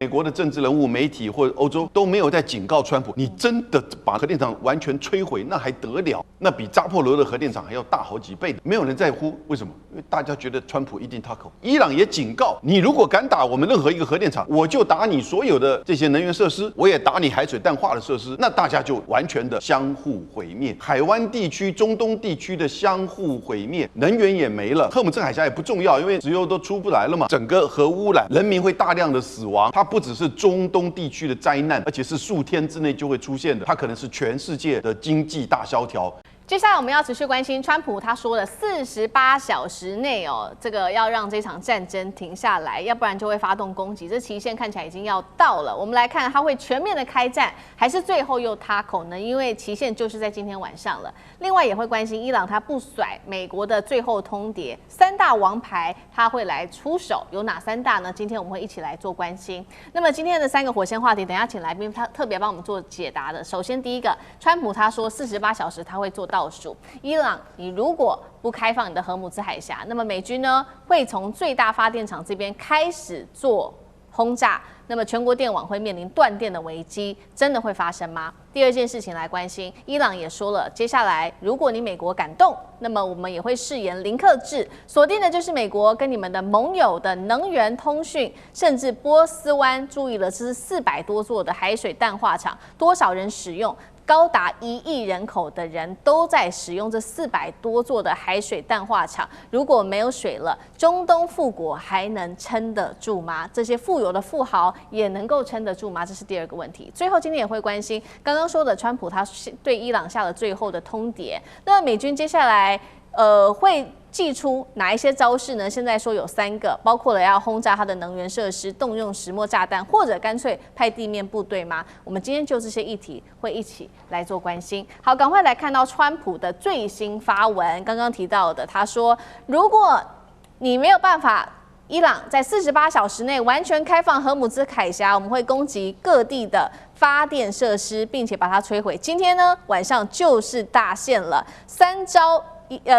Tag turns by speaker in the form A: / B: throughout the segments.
A: 美国的政治人物、媒体或者欧洲都没有在警告川普，你真的把核电厂完全摧毁，那还得了？那比扎波罗热核电厂还要大好几倍。没有人在乎，为什么？因为大家觉得川普一定他口。伊朗也警告你，如果敢打我们任何一个核电厂，我就打你所有的这些能源设施，我也打你海水淡化的设施，那大家就完全的相互毁灭。海湾地区、中东地区的相互毁灭，能源也没了，赫姆兹海峡也不重要，因为石油都出不来了嘛。整个核污染，人民会大量的死亡，它不只是中东地区的灾难，而且是数天之内就会出现的，它可能是全世界的经济大萧条。
B: 接下来我们要持续关心川普他说了48小时内这个要让这场战争停下来，要不然就会发动攻击。这期限看起来已经要到了。我们来看他会全面的开战，还是最后又塌口呢？因为期限就是在今天晚上了。另外也会关心伊朗他不甩美国的最后通牒，3大王牌他会来出手，有哪3大呢？今天我们会一起来做关心。那么今天的3个火线话题，等一下请来宾他特别帮我们做解答的。首先第一个，川普他说48小时他会做倒数，伊朗你如果不开放你的荷姆兹海峡，那么美军呢会从最大发电厂这边开始做轰炸，那么全国电网会面临断电的危机，真的会发生吗？第二件事情来关心，伊朗也说了，接下来如果你美国敢动，那么我们也会誓言零克制，锁定的就是美国跟你们的盟友的能源、通讯，甚至波斯湾，注意了，这是400多座的海水淡化厂，多少人使用？高达1亿人口的人都在使用这400多座的海水淡化厂，如果没有水了，中东富国还能撑得住吗？这些富有的富豪也能够撑得住吗？这是第二个问题。最后今天也会关心刚刚说的川普他对伊朗下了最后的通牒，那美军接下来会祭出哪一些招式呢？现在说有3个，包括了要轰炸它的能源设施，动用石墨炸弹，或者干脆派地面部队吗？我们今天就这些议题会一起来做关心。好，赶快来看到川普的最新发文，刚刚提到的，他说，如果你没有办法，伊朗在48小时内完全开放荷姆兹海峡，我们会攻击各地的发电设施，并且把它摧毁。今天呢，晚上就是大限了，3招。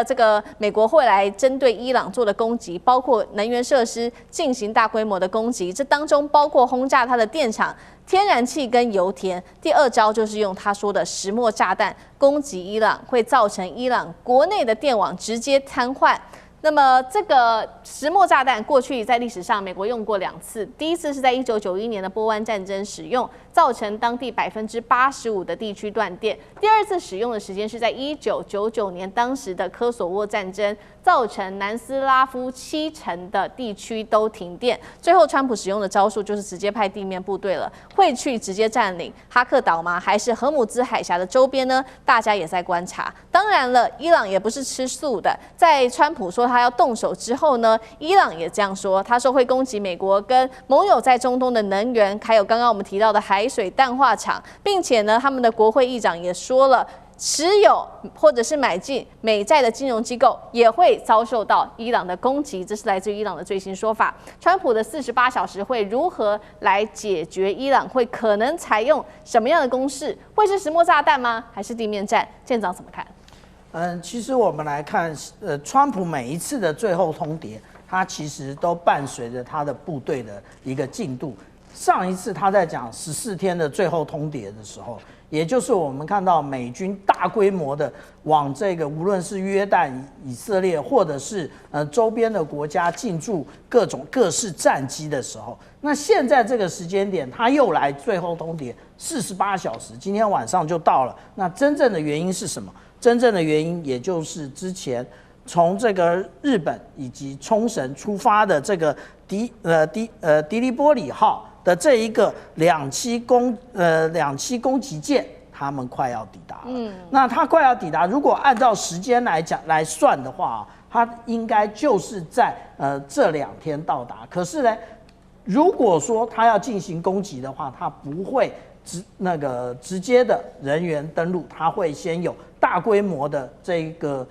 B: 这个美国会来针对伊朗做的攻击，包括能源设施进行大规模的攻击，这当中包括轰炸它的电厂、天然气跟油田。第2招就是用他说的石墨炸弹攻击伊朗，会造成伊朗国内的电网直接瘫痪。那么这个石墨炸弹过去在历史上美国用过2次，第一次是在1991年的波湾战争使用，造成当地85%的地区断电。第2次使用的时间是在1999年，当时的科索沃战争，造成南斯拉夫70%的地区都停电。最后川普使用的招数就是直接派地面部队了，会去直接占领哈克岛吗？还是荷姆兹海峡的周边呢？大家也在观察。当然了，伊朗也不是吃素的，在川普说他要动手之后呢，伊朗也这样说，他说会攻击美国跟盟友在中东的能源，还有刚刚我们提到的海水淡化厂，并且呢，他们的国会议长也说了，持有或者是买进美债的金融机构也会遭受到伊朗的攻击，这是来自于伊朗的最新说法。川普的48小时会如何来解决伊朗会可能采用什么样的攻势？会是石墨炸弹吗？还是地面战？舰长怎么看？
C: 其实我们来看，川普每一次的最后通牒，他其实都伴随着他的部队的一个进度。上一次他在讲14天的最后通牒的时候，也就是我们看到美军大规模的往这个无论是约旦、以色列，或者是周边的国家进驻各式战机的时候，那现在这个时间点，他又来最后通牒48小时，今天晚上就到了。那真正的原因是什么？真正的原因，也就是之前从这个日本以及冲绳出发的这个迪利波里号的这一个两栖攻击舰，他们快要抵达了。那它快要抵达，如果按照时间来算的话，它应该就是在这2天到达。可是呢，如果说它要进行攻击的话，它不会直接的人员登陆，它会先有大规模的这个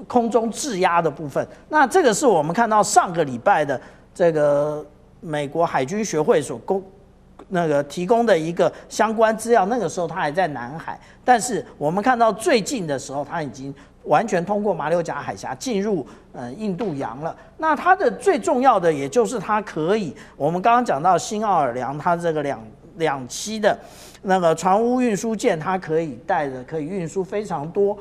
C: 空中制压的部分。那这个是我们看到上个礼拜的这个美国海军学会所提供的一个相关资料。那个时候他还在南海，但是我们看到最近的时候，他已经完全通过马六甲海峡进入印度洋了。那它的最重要的，也就是它可以，我们刚刚讲到新奥尔良，它这个两栖的那个船坞运输舰，它可以运输非常多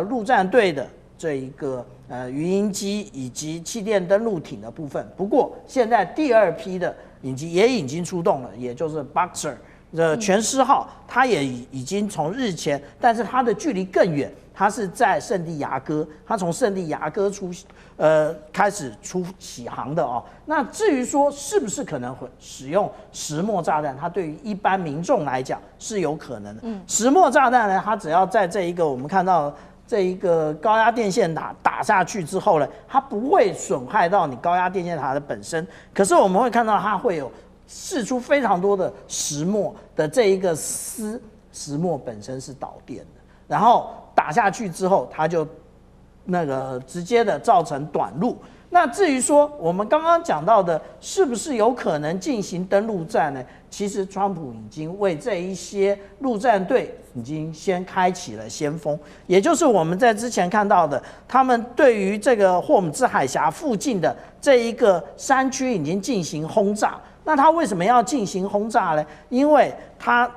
C: 陆战队的这一个鱼鹰机以及气垫登陆艇的部分。不过现在第2批的也已经出动了，也就是 Boxer 全狮号，它也已经从日前，但是它的距离更远。它是在圣地亚哥，它从圣地亚哥开始起航的哦。那至于说是不是可能会使用石墨炸弹，它对于一般民众来讲是有可能的。石墨炸弹呢，它只要在这一个我们看到这一个高压电线塔打下去之后呢，它不会损害到你高压电线塔的本身，可是我们会看到它会有释出非常多的石墨的这一个丝，石墨本身是导电的，然后打下去之后，它就直接的造成短路。那至于说我们刚刚讲到的，是不是有可能进行登陆战呢？其实川普已经为这一些陆战队已经先开启了先锋，也就是我们在之前看到的，他们对于这个霍姆兹海峡附近的这一个山区已经进行轰炸。那他为什么要进行轰炸呢？因为他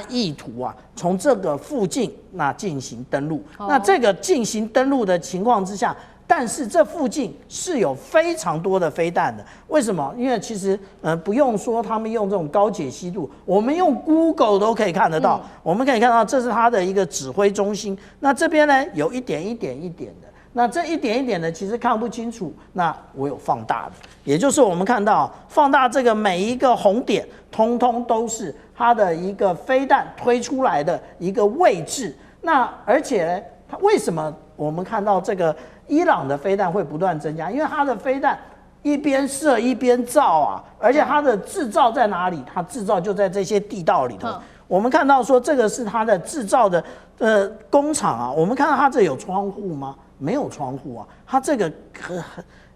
C: 意图啊，从这个附近进行登陆。那这个进行登陆的情况之下，但是这附近是有非常多的飞弹的。为什么？因为其实不用说他们用这种高解析度，我们用 Google 都可以看得到。我们可以看到这是它的一个指挥中心。那这边呢有一点的。那这一点一点的其实看不清楚，那我有放大的，也就是我们看到放大这个每一个红点，通通都是它的一个飞弹推出来的一个位置。那而且呢，它为什么我们看到这个伊朗的飞弹会不断增加？因为它的飞弹一边射一边造啊，而且它的制造在哪里？它制造就在这些地道里头。我们看到说这个是它的制造的工厂啊，我们看到它这有窗户吗？没有窗户啊，它这个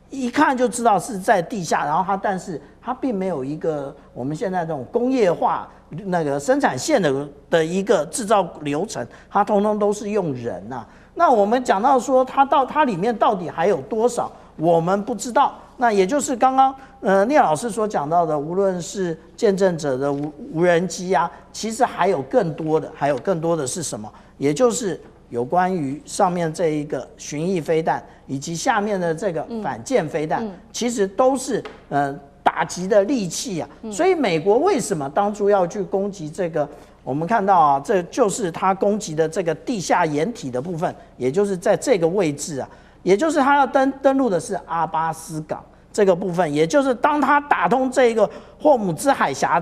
C: 一看就知道是在地下，然后但是它并没有一个我们现在这种工业化生产线的一个制造流程，它通通都是用人呐。那我们讲到说它里面到底还有多少，我们不知道。那也就是刚刚聂老师所讲到的，无论是见证者的无人机啊，其实还有更多的是什么？也就是有关于上面这一个巡弋飞弹，以及下面的这个反舰飞弹，其实都是打击的利器啊。所以美国为什么当初要去攻击这个？我们看到啊，这就是它攻击的这个地下掩体的部分，也就是在这个位置啊，也就是它要登陆的是阿巴斯港这个部分，也就是当它打通这个霍姆兹海峡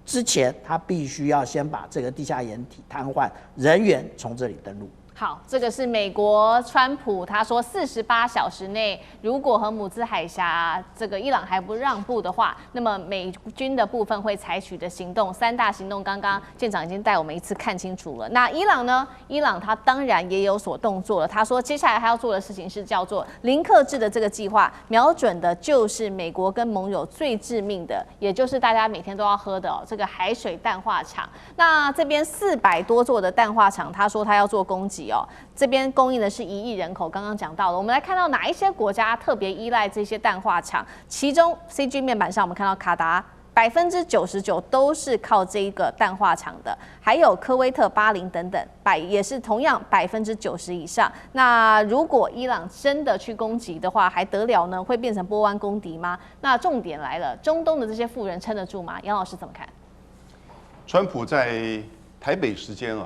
C: 之前，他必须要先把这个地下掩体瘫痪，人员从这里登陆。
B: 好，这个是美国川普他说48小时内，如果荷姆兹海峡这个伊朗还不让步的话，那么美军的部分会采取的行动，3大行动，刚刚舰长已经带我们一次看清楚了。那伊朗呢？伊朗他当然也有所动作了。他说接下来他要做的事情是叫做零克制的这个计划，瞄准的就是美国跟盟友最致命的，也就是大家每天都要喝的这个海水淡化厂。那这边400多座的淡化厂，他说他要做攻击。这边供应的是1亿人口，刚刚讲到了。我们来看到哪一些国家特别依赖这些淡化厂，其中 CG 面板上我们看到卡达99%都是靠这一个淡化厂的，还有科威特、巴林等等，也是同样90%以上。那如果伊朗真的去攻击的话，还得了呢？会变成波湾公敌吗？那重点来了，中东的这些富人撑得住吗？杨老师怎么看？
A: 川普在台北时间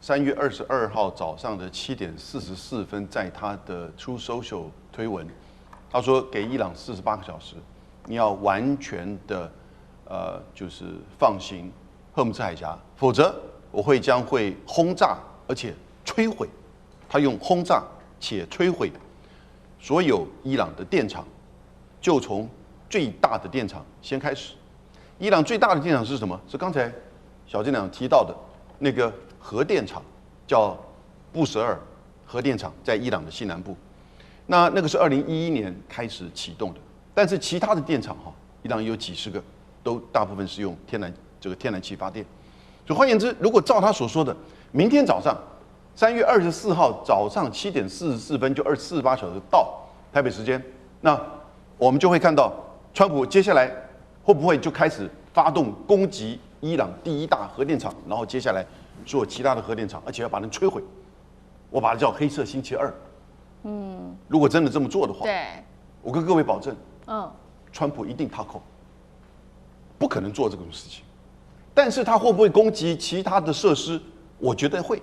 A: 3月22号早上的7点44分，在他的 True Social 推文，他说给伊朗48个小时，你要完全的就是放行荷姆兹海峡，否则我将会轰炸而且摧毁。他用轰炸且摧毁所有伊朗的电厂，就从最大的电厂先开始。伊朗最大的电厂是什么？是刚才小舰长提到的那个核电厂，叫布什尔核电厂，在伊朗的西南部。那个是2011年开始启动的，但是其他的电厂伊朗有几十个，都大部分是用天然气发电。所以换言之，如果照他所说的，明天早上3月24号早上7点44分就48小时到台北时间，那我们就会看到川普接下来会不会就开始发动攻击伊朗第1大核电厂，然后接下来所有其他的核电厂，而且要把它摧毁。我把它叫黑色星期2。如果真的这么做的话，
B: 对，
A: 我跟各位保证，
B: 川
A: 普一定踏扣，不可能做这种事情。但是他会不会攻击其他的设施？我觉得会，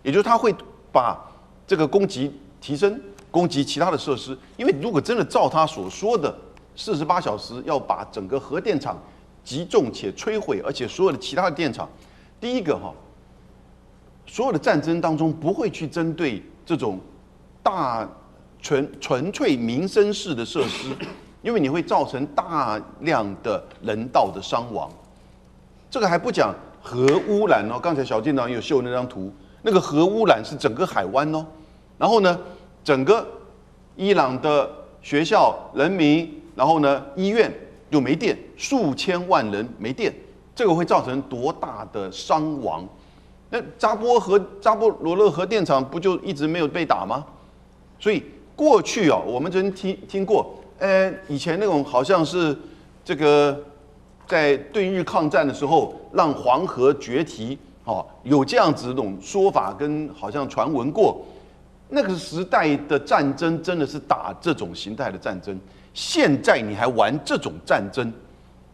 A: 也就是他会把这个攻击提升，攻击其他的设施。因为如果真的照他所说的48小时要把整个核电厂击中且摧毁，而且所有的其他的电厂，第一个所有的战争当中不会去针对这种大纯粹民生式的设施，因为你会造成大量的人道的伤亡。这个还不讲核污染哦，刚才小舰长有秀那张图，那个核污染是整个海湾哦。然后呢，整个伊朗的学校、人民，然后呢医院就没电，数千万人没电，这个会造成多大的伤亡？那扎波罗热核电厂不就一直没有被打吗？所以过去我们曾听过，以前那种好像是这个在对日抗战的时候让黄河决堤，有这样子的种说法跟好像传闻过。那个时代的战争真的是打这种形态的战争，现在你还玩这种战争，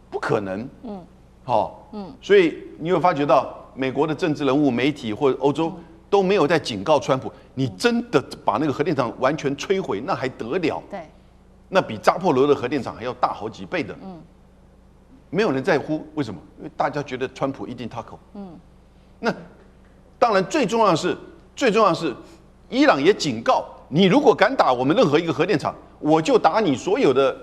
A: 不可能。所以你有发觉到美国的政治人物、媒体或者欧洲都没有在警告川普，你真的把那个核电厂完全摧毁，那还得了？
B: 对，
A: 那比扎波罗热核电厂还要大好几倍的。没有人在乎，为什么？因为大家觉得川普一定踏扣。那当然最重要的是，伊朗也警告你，如果敢打我们任何一个核电厂，我就打你所有的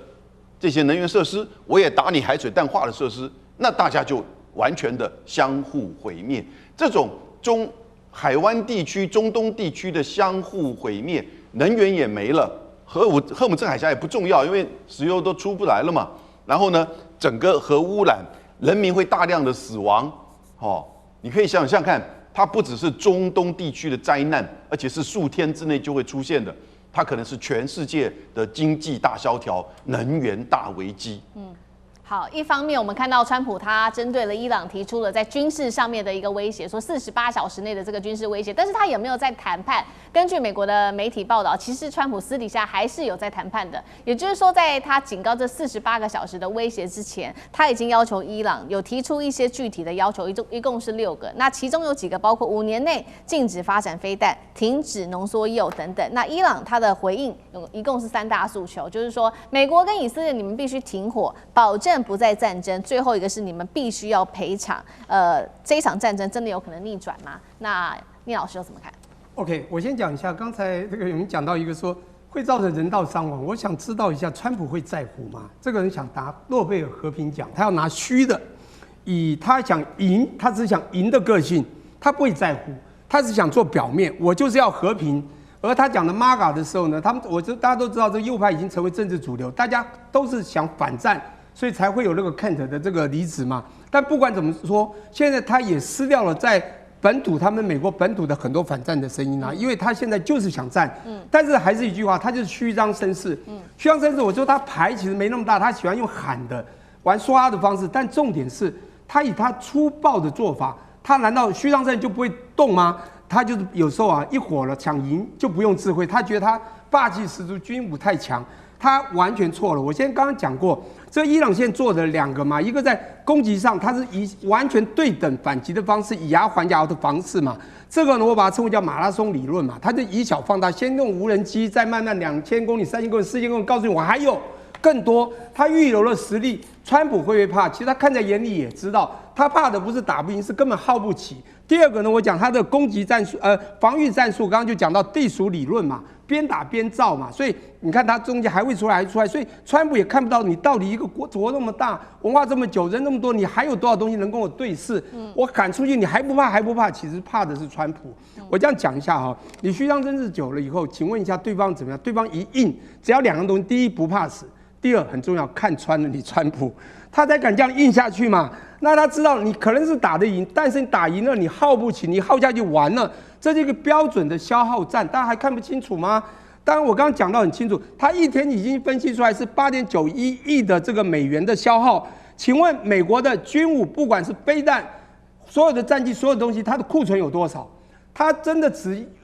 A: 这些能源设施，我也打你海水淡化的设施，那大家就完全的相互毁灭。这种海湾地区、中东地区的相互毁灭，能源也没了，赫姆镇海峡也不重要，因为石油都出不来了嘛。然后呢，整个核污染，人民会大量的死亡。你可以想想看，它不只是中东地区的灾难，而且是数天之内就会出现的。它可能是全世界的经济大萧条、能源大危机。
B: 好，一方面我们看到川普他针对了伊朗提出了在军事上面的一个威胁，说48小时内的这个军事威胁，但是他有没有在谈判？根据美国的媒体报道，其实川普私底下还是有在谈判的。也就是说，在他警告这48个小时的威胁之前，他已经要求伊朗有提出一些具体的要求，一共是6个。那其中有几个包括5年内禁止发展飞弹、停止浓缩铀等等。那伊朗他的回应一共是3大诉求，就是说美国跟以色列你们必须停火，保证不再战争，最后一个是你们必须要赔偿。这一场战争真的有可能逆转吗？那聂老师又怎么看
D: ？OK， 我先讲一下，刚才这个有人讲到一个说会造成人道伤亡，我想知道一下，川普会在乎吗？这个人想拿诺贝尔和平奖，他要拿虚的，以他想赢，他只想赢的个性，他不会在乎，他只想做表面，我就是要和平。而他讲的 MAGA 的时候呢，大家都知道，这个右派已经成为政治主流，大家都是想反战。所以才会有那个 Kent 的这个离职嘛。但不管怎么说，现在他也失掉了在本土他们美国本土的很多反战的声音啊，因为他现在就是想战。但是还是一句话，他就是虚张声势。虚张声势，我说他牌其实没那么大，他喜欢用喊的、玩刷的方式。但重点是，他以他粗暴的做法，他难道虚张声势就不会动吗？他就是有时候一火了想赢就不用智慧，他觉得他霸气十足，军武太强。他完全错了。我刚刚讲过，这伊朗现在做的2个嘛，一个在攻击上，它是以完全对等反击的方式，以牙还牙的方式嘛。这个呢，我把它称为叫马拉松理论嘛，它就以小放大，先用无人机，再慢慢2000公里、3000公里、4000公里，告诉你我还有更多。他预留了实力，川普会不会怕？其实他看在眼里也知道，他怕的不是打不赢，是根本耗不起。第2个呢，我讲他的攻击战术，防御战术，刚刚就讲到地鼠理论嘛。边打边造嘛，所以你看他中间还会出来，所以川普也看不到你到底一个国那么大，文化这么久，人那么多，你还有多少东西能跟我对视？我赶出去你还不怕？其实怕的是川普。我这样讲一下哈，你虚张声势久了以后，请问一下对方怎么样？对方一硬，只要2样东西，第一不怕死，第2很重要，看穿了你川普，他才敢这样硬下去嘛。那他知道你可能是打得赢，但是你打赢了你耗不起，你耗下去完了。这是一个标准的消耗战，大家还看不清楚吗？当然，我刚刚讲到很清楚，它一天已经分析出来是8.91亿的这个美元的消耗。请问美国的军武，不管是飞弹，所有的战机，所有的东西，它的库存有多少？他真的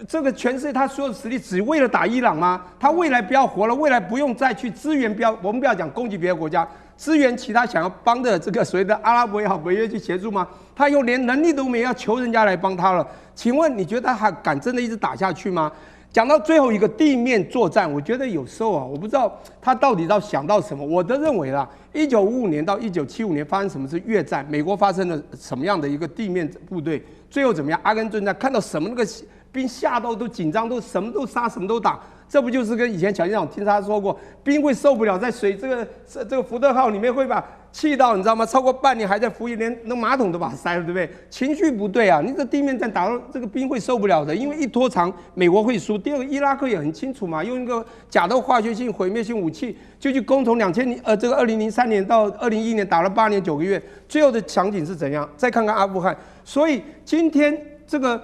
D: 这个全世界他所有的实力只为了打伊朗吗？他未来不要活了，未来不用再去支援我们不要讲攻击别的国家，支援其他想要帮的这个所谓的阿拉伯也好、北约去协助吗？他又连能力都没有，要求人家来帮他了。请问你觉得他还敢真的一直打下去吗？讲到最后一个地面作战，我觉得有时候啊，我不知道他到底要想到什么。我的认为啦，1955年到1975年发生什么是越战，美国发生了什么样的一个地面部队，最后怎么样？阿根廷战看到什么那个兵吓到都紧张，都什么都杀，什么都打。这不就是跟以前蒋舰长听他说过，兵会受不了，在水这个福特号里面会把气到你知道吗？超过半年还在服役，连那马桶都把它塞了，对不对？情绪不对啊！你这地面战打到这个兵会受不了的，因为一拖长，美国会输。第二个，伊拉克也很清楚嘛，用一个假的化学性毁灭性武器就去攻，从2003年到2011年打了8年9个月，最后的场景是怎样？再看看阿富汗。所以今天这个。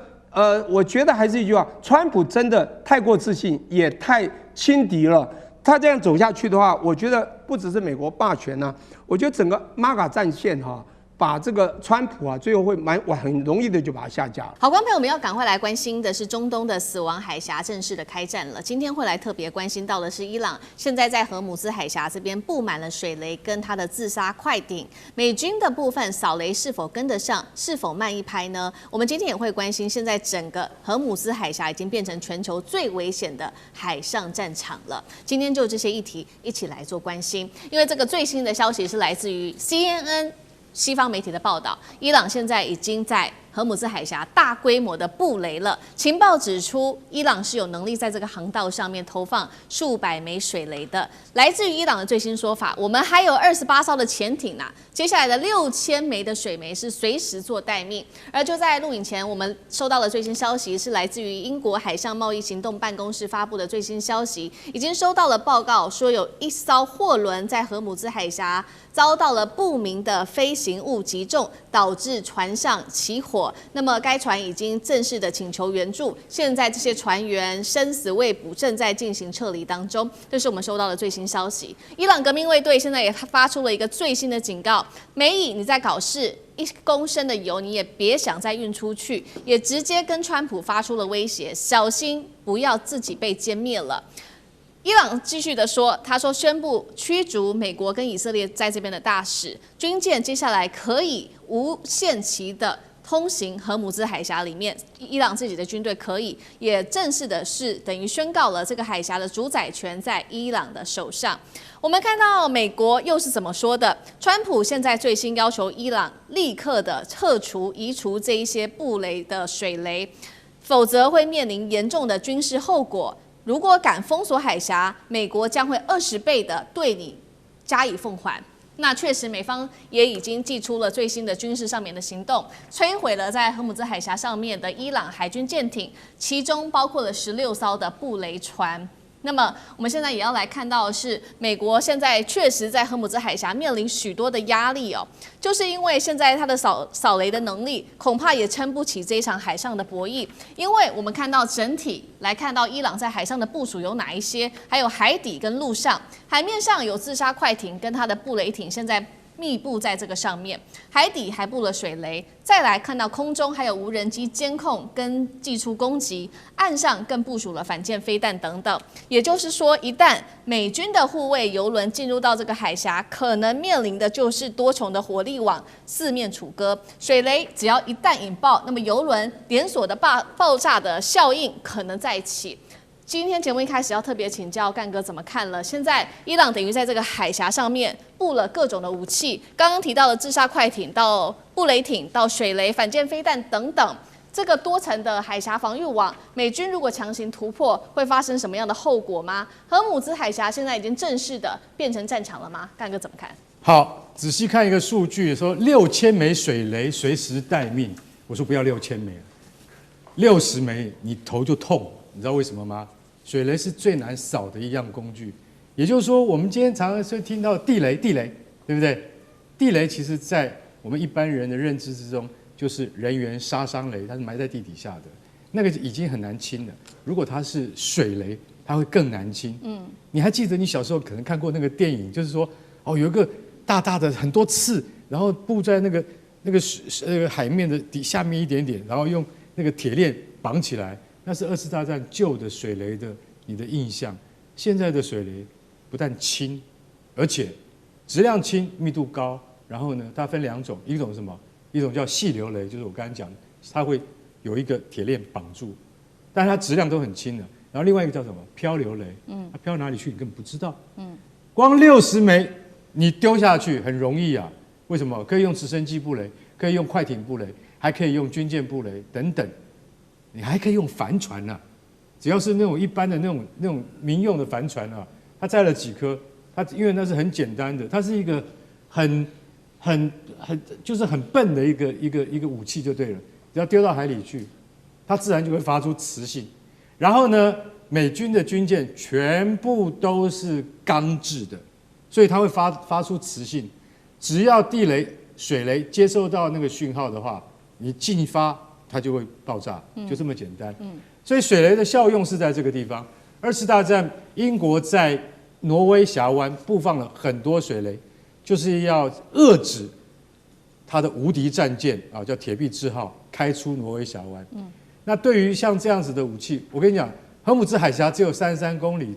D: 我觉得还是一句话，川普真的太过自信，也太轻敌了。他这样走下去的话，我觉得不只是美国霸权呢、我觉得整个 MAGA 战线把这个川普啊，最后会很容易的就把他下架了。
B: 好，观众朋友，我们要赶快来关心的是中东的死亡海峡正式的开战了。今天会来特别关心到的是伊朗现在在荷姆兹海峡这边布满了水雷跟它的自杀快艇，美军的部分扫雷是否跟得上，是否慢一拍呢？我们今天也会关心，现在整个荷姆兹海峡已经变成全球最危险的海上战场了。今天就这些议题一起来做关心，因为这个最新的消息是来自于 CNN。西方媒体的报道，伊朗现在已经在荷姆兹海峡大规模的布雷了。情报指出，伊朗是有能力在这个航道上面投放数百枚水雷的。来自于伊朗的最新说法，我们还有28艘的潜艇啊，接下来的6000枚的水梅是随时做待命。而就在录影前，我们收到的最新消息是来自于英国海上贸易行动办公室发布的最新消息，已经收到了报告，说有一艘货轮在荷姆兹海峡遭到了不明的飞行物击中，导致船上起火。那么该船已经正式的请求援助，现在这些船员生死未卜，正在进行撤离当中。这是我们收到的最新消息。伊朗革命卫队现在也发出了一个最新的警告：美以你在搞事，1公升的油你也别想再运出去，也直接跟川普发出了威胁，小心不要自己被歼灭了。伊朗继续的说，他说宣布驱逐美国跟以色列在这边的大使，军舰接下来可以无限期的通行荷姆兹海峡里面，伊朗自己的军队可以，也正式的是等于宣告了这个海峡的主宰权在伊朗的手上。我们看到美国又是怎么说的？川普现在最新要求伊朗立刻的移除这一些布雷的水雷，否则会面临严重的军事后果。如果敢封锁海峡，美国将会20倍的对你加以奉还。那确实，美方也已经祭出了最新的军事上面的行动，摧毁了在荷姆兹海峡上面的伊朗海军舰艇，其中包括了16艘的布雷船。那么我们现在也要来看到的是，美国现在确实在荷姆兹海峡面临许多的压力哦，就是因为现在它的扫雷的能力恐怕也撑不起这一场海上的博弈，因为我们看到整体来看到伊朗在海上的部署有哪一些，还有海底跟陆上，海面上有自杀快艇跟它的布雷艇，现在密布在这个上面，海底还布了水雷，再来看到空中还有无人机监控跟寄出攻击，岸上更部署了反舰飞弹等等。也就是说，一旦美军的护卫游轮进入到这个海峡，可能面临的就是多重的火力网四面楚歌。水雷只要一旦引爆，那么游轮连锁的爆炸的效应可能再起。今天节目一开始要特别请教干哥怎么看了？现在伊朗等于在这个海峡上面布了各种的武器，刚刚提到的自杀快艇到布雷艇到水雷、反舰飞弹等等，这个多层的海峡防御网，美军如果强行突破，会发生什么样的后果吗？荷姆兹海峡现在已经正式的变成战场了吗？干哥怎么看？
E: 好，仔细看一个数据，说6000枚水雷随时待命。我说不要6000枚了，60枚你头就痛，你知道为什么吗？水雷是最难扫的一样工具，也就是说，我们今天常常会听到地雷，对不对？地雷其实在我们一般人的认知之中，就是人员杀伤雷，它是埋在地底下的。那个已经很难清了。如果它是水雷，它会更难清。你还记得你小时候可能看过那个电影，就是说有一个大大的很多刺，然后布在那个海面的下面一点点，然后用那个铁链绑起来，那是2次大战旧的水雷的你的印象。现在的水雷不但轻，而且质量轻、密度高。然后呢，它分2种，一种是什么？一种叫细流雷，就是我刚才讲，它会有一个铁链绑住，但是它质量都很轻的。然后另外一个叫什么？漂流雷，它飘哪里去你根本不知道。光60枚你丢下去很容易啊。为什么？可以用直升机布雷，可以用快艇布雷，还可以用军舰布雷等等，你还可以用帆船啊。只要是那种一般的那种民用的帆船啊，它载了几颗，它因为那是很简单的，它是一个就是很笨的一个武器就对了，只要丢到海里去，它自然就会发出磁性。然后呢，美军的军舰全部都是钢制的，所以它会发出磁性。只要地雷、水雷接收到那个讯号的话，你进发它就会爆炸，就这么简单。所以水雷的效用是在这个地方。2次大战，英国在挪威峡湾布放了很多水雷，就是要遏制它的无敌战舰啊，叫铁壁之号开出挪威峡湾。那对于像这样子的武器，我跟你讲，荷姆兹海峡只有33公里，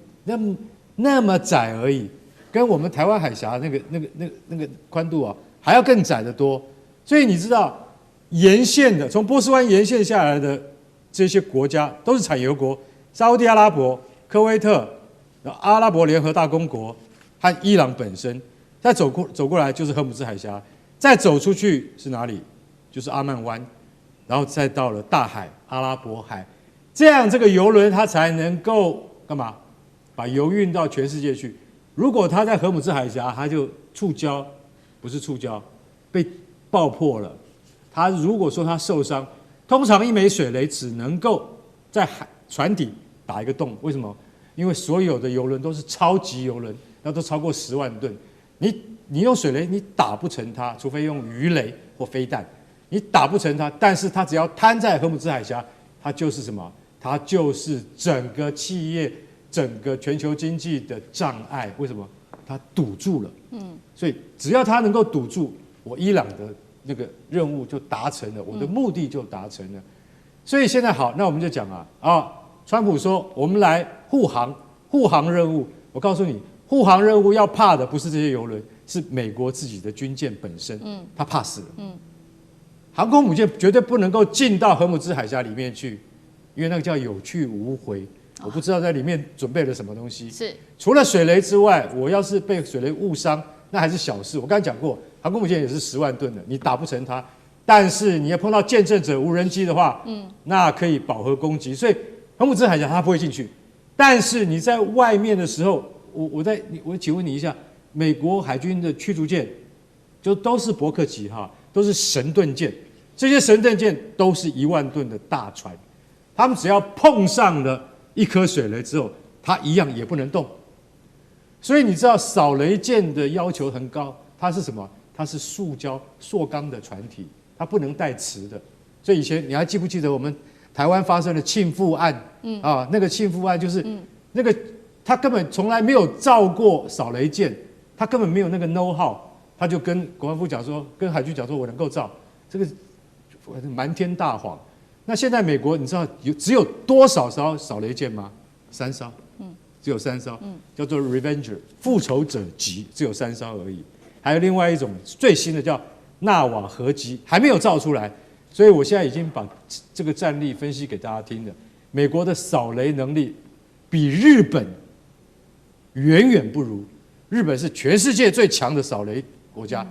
E: 那么窄而已，跟我们台湾海峡那个宽度啊，还要更窄得多。所以你知道，沿线的从波斯湾沿线下来的这些国家都是产油国，沙烏地阿拉伯、科威特、阿拉伯联合大公国和伊朗本身。再走过来就是荷姆兹海峡，再走出去是哪里？就是阿曼湾，然后再到了大海、阿拉伯海，这样这个油轮它才能够干嘛？把油运到全世界去。如果它在荷姆兹海峡，它就触礁，不是触礁，被爆破了。它如果说它受伤，通常一枚水雷只能够在船底打一个洞。为什么？因为所有的油轮都是超级油轮，那都超过10万吨。你用水雷你打不成它，除非用鱼雷或飞弹，你打不成它。但是它只要摊在荷姆兹海峡，它就是什么？它就是整个企业、整个全球经济的障碍。为什么？它堵住了。所以只要它能够堵住，我伊朗的那个任务就达成了，我的目的就达成了。所以现在好，那我们就讲川普说我们来护航任务。我告诉你，护航任务要怕的不是这些油轮，是美国自己的军舰本身。他怕死了。航空母舰绝对不能够进到荷姆兹海峡里面去，因为那个叫有去无回。我不知道在里面准备了什么东西。
B: 是
E: 除了水雷之外，我要是被水雷误伤，那还是小事。我刚才讲过，航空母舰也是10万吨的，你打不成它。但是你要碰到见证者无人机的话，那可以饱和攻击。所以荷姆兹海峡它不会进去。但是你在外面的时候，我请问你一下，美国海军的驱逐舰就都是伯克级都是神盾舰，这些神盾舰都是1万吨的大船，他们只要碰上了一颗水雷之后，它一样也不能动。所以你知道扫雷舰的要求很高，它是什么？它是塑钢的船体，它不能带磁的。所以以前你还记不记得我们台湾发生的庆富案？那个庆富案就是那个他根本从来没有造过扫雷舰，他根本没有那个 know how， 他就跟国防部讲说，跟海军讲说我能够造，这个瞒天大谎。那现在美国你知道只有多少艘扫雷舰吗？3艘，只有3艘，叫做 Revenger 复仇者级，只有3艘而已。还有另外一种最新的叫纳瓦河级，还没有造出来。所以我现在已经把这个战力分析给大家听了。美国的扫雷能力比日本远远不如，日本是全世界最强的扫雷国家，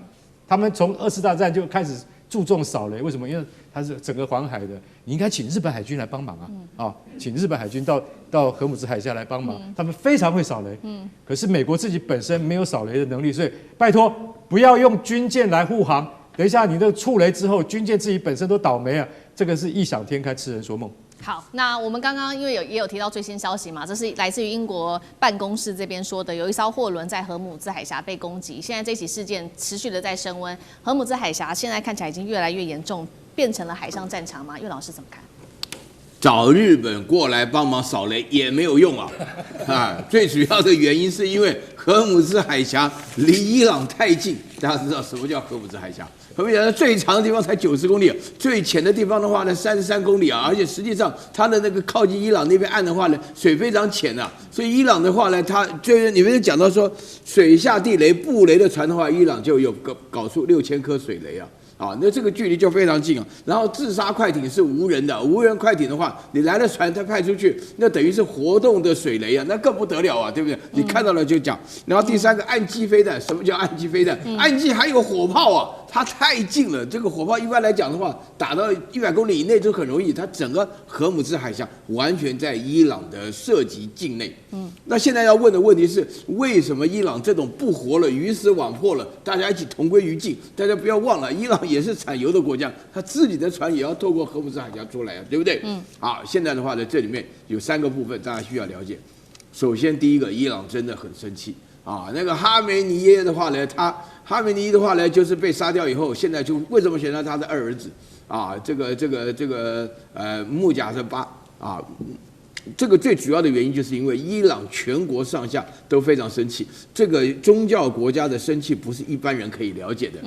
E: 他们从2次大战就开始注重扫雷。为什么？因为它是整个环海的，你应该请日本海军来帮忙请日本海军到荷姆兹海峡来帮忙，他们非常会扫雷。可是美国自己本身没有扫雷的能力，所以拜托不要用军舰来护航。等一下，你的触雷之后，军舰自己本身都倒霉啊！这个是异想天开、痴人说梦。
B: 好，那我们刚刚因为也有提到最新消息嘛，这是来自于英国办公室这边说的，有一艘货轮在荷姆兹海峡被攻击，现在这起事件持续的在升温，荷姆兹海峡现在看起来已经越来越严重，变成了海上战场吗？岳老师怎么看？
F: 找日本过来帮忙扫雷也没有用啊！最主要的原因是因为荷姆兹海峡离伊朗太近。大家知道什么叫荷姆兹海峡？荷姆兹海峡最长的地方才90公里，最浅的地方的话呢33公里啊！而且实际上它的那个靠近伊朗那边岸的话呢，水非常浅啊，所以伊朗的话呢，它就是你们讲到说水下地雷布雷的船的话，伊朗就有搞出6000颗水雷啊！啊，那这个距离就非常近啊。然后自杀快艇是无人的，无人快艇的话，你来了船，它派出去，那等于是活动的水雷啊，那更不得了啊，对不对？你看到了就讲。然后第三个岸基飞弹，什么叫岸基飞弹？岸基还有火炮啊，它太近了。这个火炮一般来讲的话，打到100公里以内就很容易。它整个荷姆兹海峡完全在伊朗的涉及境内。那现在要问的问题是，为什么伊朗这种不活了、鱼死网破了，大家一起同归于尽？大家不要忘了，伊朗也是产油的国家，他自己的船也要透过荷姆兹海峡出来啊，对不对？好，现在的话呢，这里面有3个部分，大家需要了解。首先，第一个，伊朗真的很生气啊。那个哈梅尼耶的话呢，哈梅尼耶的话呢，就是被杀掉以后，现在就为什么选择他的2儿子啊？穆贾什巴啊。这个最主要的原因就是因为伊朗全国上下都非常生气，这个宗教国家的生气不是一般人可以了解的，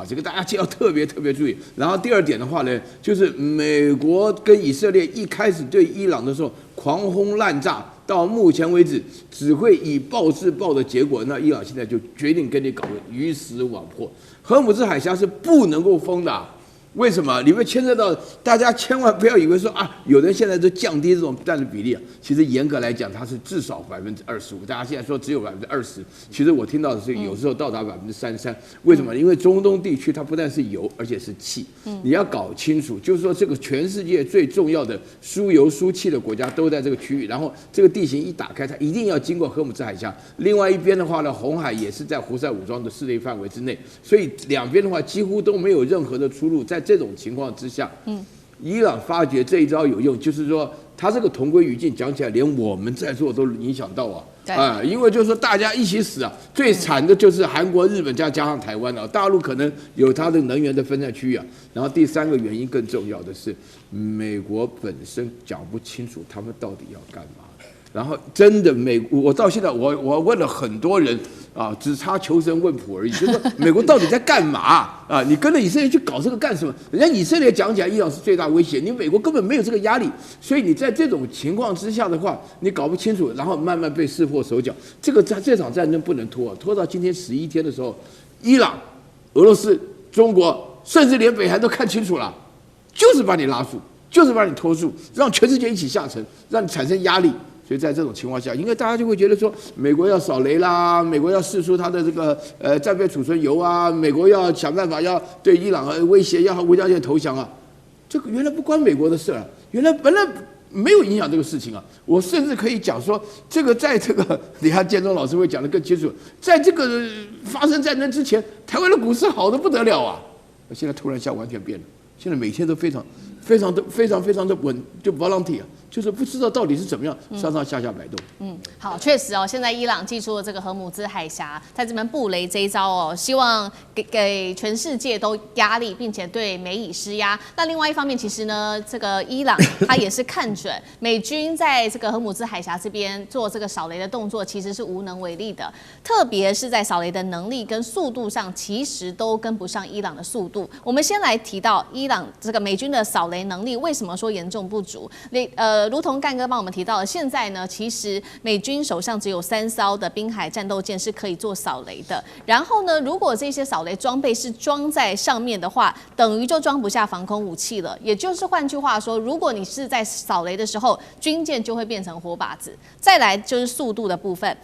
F: 这个大家就要特别注意。然后第2点的话呢，就是美国跟以色列一开始对伊朗的时候狂轰滥炸，到目前为止只会以暴制暴的结果，那伊朗现在就决定跟你搞个鱼死网破。荷姆兹海峡是不能够封的。为什么？里面牵涉到大家千万不要以为说啊，有人现在都降低这种弹的比例啊。其实严格来讲，它是至少25%。大家现在说只有20%，其实我听到的是有时候到达33%。为什么？因为中东地区它不但是油，而且是气。你要搞清楚，就是说这个全世界最重要的输油输气的国家都在这个区域，然后这个地形一打开，它一定要经过荷姆兹海峡。另外一边的话呢，红海也是在胡塞武装的势力范围之内，所以两边的话几乎都没有任何的出路。在这种情况之下，伊朗发觉这一招有用，就是说他这个同归于尽，讲起来连我们在座都影响到啊，因为就是说大家一起死啊，最惨的就是韩国、日本加上台湾啊，大陆可能有它的能源的分散区域啊。然后第3个原因更重要的是，美国本身讲不清楚他们到底要干嘛。然后真的我到现在我问了很多人啊，只差求神问卜而已，就是说美国到底在干嘛啊？你跟着以色列去搞这个干什么？人家以色列讲起来，伊朗是最大威胁，你美国根本没有这个压力，所以你在这种情况之下的话，你搞不清楚，然后慢慢被识破手脚。这场战争不能拖，拖到今天11天的时候，伊朗、俄罗斯、中国，甚至连北韩都看清楚了，就是把你拉住，就是把你拖住，让全世界一起下沉，让你产生压力。所以在这种情况下，因为大家就会觉得说，美国要扫雷啦，美国要释出它的这个战备储存油啊，美国要想办法要对伊朗威胁，要无条件投降啊，这个原来不关美国的事啊，原来本来没有影响这个事情啊。我甚至可以讲说，这个在这个，你看建中老师会讲得更清楚，在这个发生战争之前，台湾的股市好得不得了啊，现在突然一下完全变了，现在每天都非常的稳，就 volunteer 啊。就是不知道到底是怎么样上上下下摆动。
B: 好，确实哦，现在伊朗祭出了这个荷姆兹海峡，在这边布雷这一招哦，希望给全世界都压力，并且对美以施压。那另外一方面，其实呢，这个伊朗他也是看准美军在这个荷姆兹海峡这边做这个扫雷的动作，其实是无能为力的，特别是在扫雷的能力跟速度上，其实都跟不上伊朗的速度。我们先来提到伊朗这个美军的扫雷能力，为什么说严重不足？如同干哥帮我们提到的，现在呢，其实美军手上只有3艘的滨海战斗舰是可以做扫雷的。然后呢，如果这些扫雷装备是装在上面的话，等于就装不下防空武器了。也就是换句话说，如果你是在扫雷的时候，军舰就会变成活靶子。再来就是速度的部分，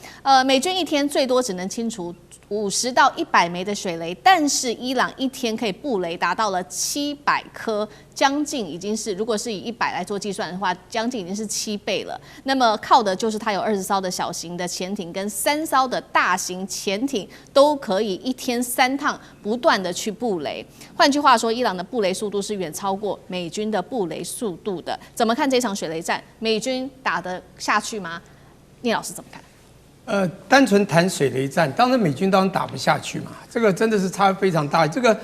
B: 美军一天最多只能清除50到100枚的水雷，但是伊朗一天可以布雷达到了700颗，将近已经是，如果是以100来做计算的话，将近已经是7倍了。那么靠的就是它有20艘的小型的潜艇跟3艘的大型潜艇，都可以一天3趟不断的去布雷。换句话说，伊朗的布雷速度是远超过美军的布雷速度的。怎么看这场水雷战？美军打得下去吗？聂老师怎么看？
D: 单纯谈水雷战，当然美军当然打不下去嘛，这个真的是差非常大。这个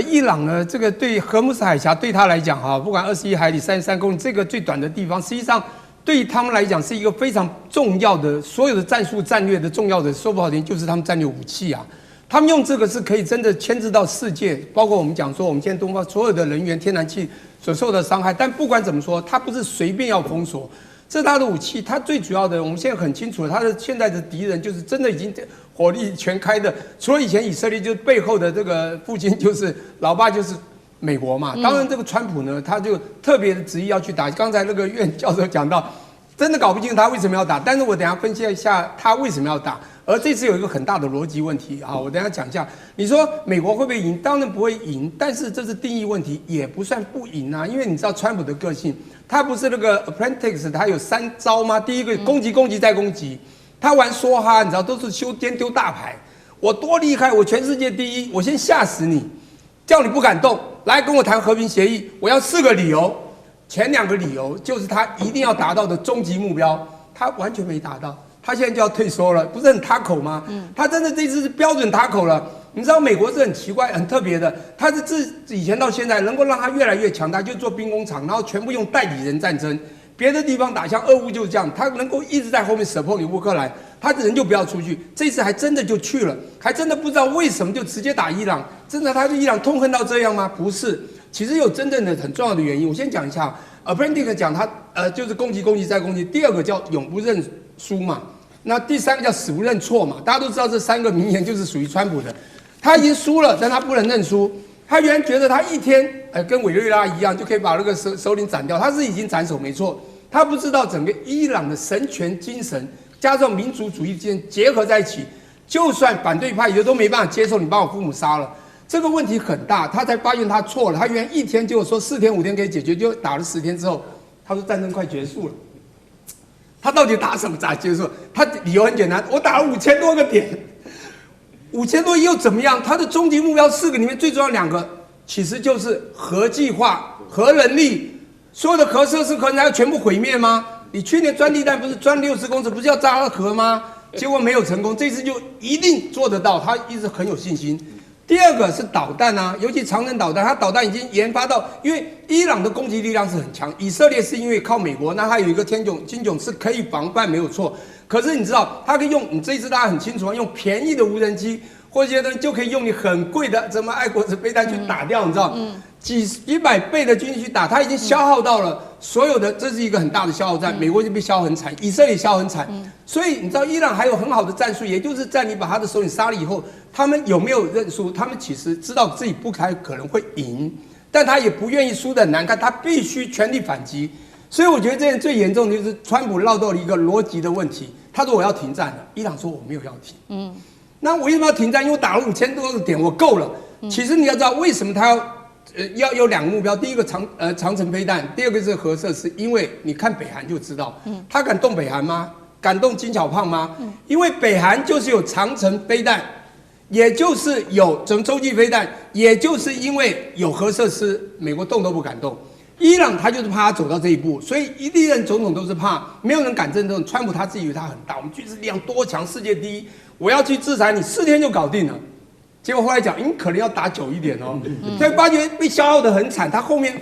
D: 伊朗呢，这个对荷姆斯海峡对他来讲哈，不管21海里、33公里，这个最短的地方，实际上对他们来讲是一个非常重要的，所有的战术战略的重要的说不好听，就是他们战略武器啊。他们用这个是可以真的牵制到世界，包括我们讲说，我们现在东方所有的人员、天然气所受的伤害。但不管怎么说，它不是随便要封锁，这是他的武器。它最主要的，我们现在很清楚，他的现在的敌人就是真的已经火力全开的。除了以前以色列，就是背后的这个父亲就是老爸就是美国嘛。当然，这个川普呢，他就特别的执意要去打。刚才那个苑教授讲到，真的搞不清楚他为什么要打，但是我等一下分析一下他为什么要打。而这次有一个很大的逻辑问题啊，我等一下讲一下。你说美国会不会赢？当然不会赢，但是这是定义问题，也不算不赢啊。因为你知道川普的个性，他不是那个 apprentice， 他有3招吗？第一个攻击、攻击再攻击，他玩梭哈，你知道都是先丢大牌，我多厉害，我全世界第一，我先吓死你，叫你不敢动，来跟我谈和平协议，我要4个理由，前2个理由就是他一定要达到的终极目标，他完全没达到。他现在就要退缩了，不是很塔口吗？他真的这次是标准塔口了。你知道美国是很奇怪、很特别的，他是自以前到现在能够让他越来越强大，就做兵工厂，然后全部用代理人战争。别的地方打，像俄乌就是这样，他能够一直在后面 support 你乌克兰，他人就不要出去。这次还真的就去了，还真的不知道为什么就直接打伊朗。真的他对伊朗痛恨到这样吗？不是，其实有真正的很重要的原因。我先讲一下 ，Apprentice 讲他就是攻击、攻击再攻击。第2个叫永不认输嘛。那第3个叫死不认错嘛，大家都知道这3个名言就是属于川普的。他已经输了，但他不能认输。他原来觉得他一天，跟委内瑞拉一样，就可以把那个首领斩掉。他是已经斩首没错，他不知道整个伊朗的神权精神加上民族主义之间结合在一起，就算反对派也都没办法接受你把我父母杀了。这个问题很大，他才发现他错了。他原来一天就说4天5天可以解决，就打了10天之后，他说战争快结束了。他到底打什么咋结束？他理由很简单，我打了5000多个点，5000多又怎么样？他的终极目标4个里面最重要2个，其实就是核计划、核能力，所有的核设施可能要全部毁灭吗？你去年钻地弹不是钻60公尺，不是要炸了核吗？结果没有成功，这次就一定做得到，他一直很有信心。第2个是导弹啊，尤其长程导弹，它导弹已经研发到，因为伊朗的攻击力量是很强，以色列是因为靠美国，那它有一个金囧是可以防范没有错。可是你知道，它可以用你这一次大家很清楚啊，用便宜的无人机或者呢就可以用你很贵的什么爱国者飞弹去打掉，你知道，几百倍的军力去打，它已经消耗到了所有的，这是一个很大的消耗战，美国就被消耗很惨，以色列消耗很惨，所以你知道伊朗还有很好的战术，也就是在你把他的首领杀了以后，他们有没有认输？他们其实知道自己不可能会赢，但他也不愿意输得很难看，他必须全力反击。所以我觉得这最严重的就是川普绕到了一个逻辑的问题，他说我要停战了，伊朗说我没有要停，那我为什么要停战？因为我打了5000多个点，我够了。其实你要知道为什么他要有2个目标，第一个长程飞弹，第2个是核设施。因为你看北韩就知道，他敢动北韩吗？敢动金小胖吗？因为北韩就是有长程飞弹，也就是有洲际飞弹，也就是因为有核设施，美国动都不敢动。伊朗他就是怕他走到这一步，所以历任总统都是怕，没有人敢这种。川普他自己以为他很大，我们军事力量多强，世界第一，我要去制裁你4天就搞定了。结果后来讲，可能要打久一点哦，所以发觉被消耗得很惨。他后面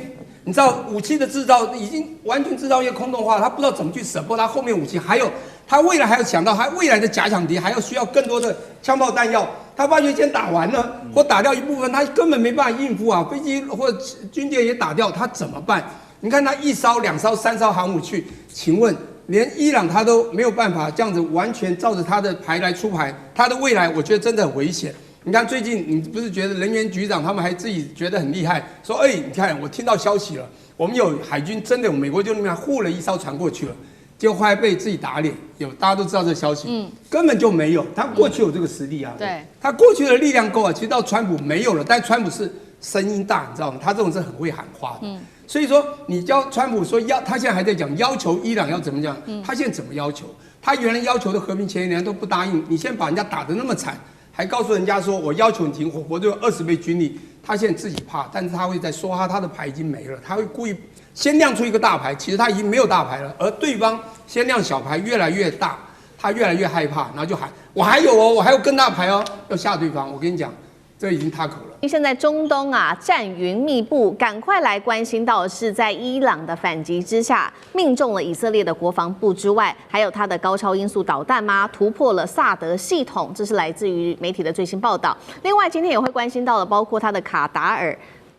D: 你知道武器的制造已经完全制造业空洞化，他不知道怎么去support他后面武器，还有他未来还要想到他未来的假想敌还要需要更多的枪炮弹药。他发觉先打完了或打掉一部分，他根本没办法应付啊，飞机或者军舰也打掉，他怎么办？你看他1艘、2艘、3艘航母去，请问连伊朗他都没有办法这样子完全照着他的牌来出牌，他的未来我觉得真的很危险。你看最近你不是觉得人员局长他们还自己觉得很厉害，说你看我听到消息了，我们有海军真的美国就那边护了1艘船过去了，结果后来被自己打脸，大家都知道这个消息，根本就没有，他过去有这个实力啊，
B: 对，
D: 他过去的力量够啊，其实到川普没有了，但川普是声音大，你知道吗？他这种是很会喊话的，所以说你叫川普说他现在还在讲要求伊朗要怎么讲，他现在怎么要求？他原来要求的和平前沿都不答应，你现在把人家打得那么惨。还告诉人家说，我要求你停火，我就有20倍军力。他现在自己怕，但是他会在说他的牌已经没了，他会故意先亮出一个大牌，其实他已经没有大牌了，而对方先亮小牌越来越大，他越来越害怕，然后就喊我还有哦，我还有更大牌哦，要吓对方。我跟你讲，这已经踏口了。
B: 现在中东啊，战云密布，赶快来关心到的是，在伊朗的反击之下，命中了以色列的国防部之外，还有它的高超音速导弹吗？突破了萨德系统，这是来自于媒体的最新报道。另外，今天也会关心到的，包括它的卡达尔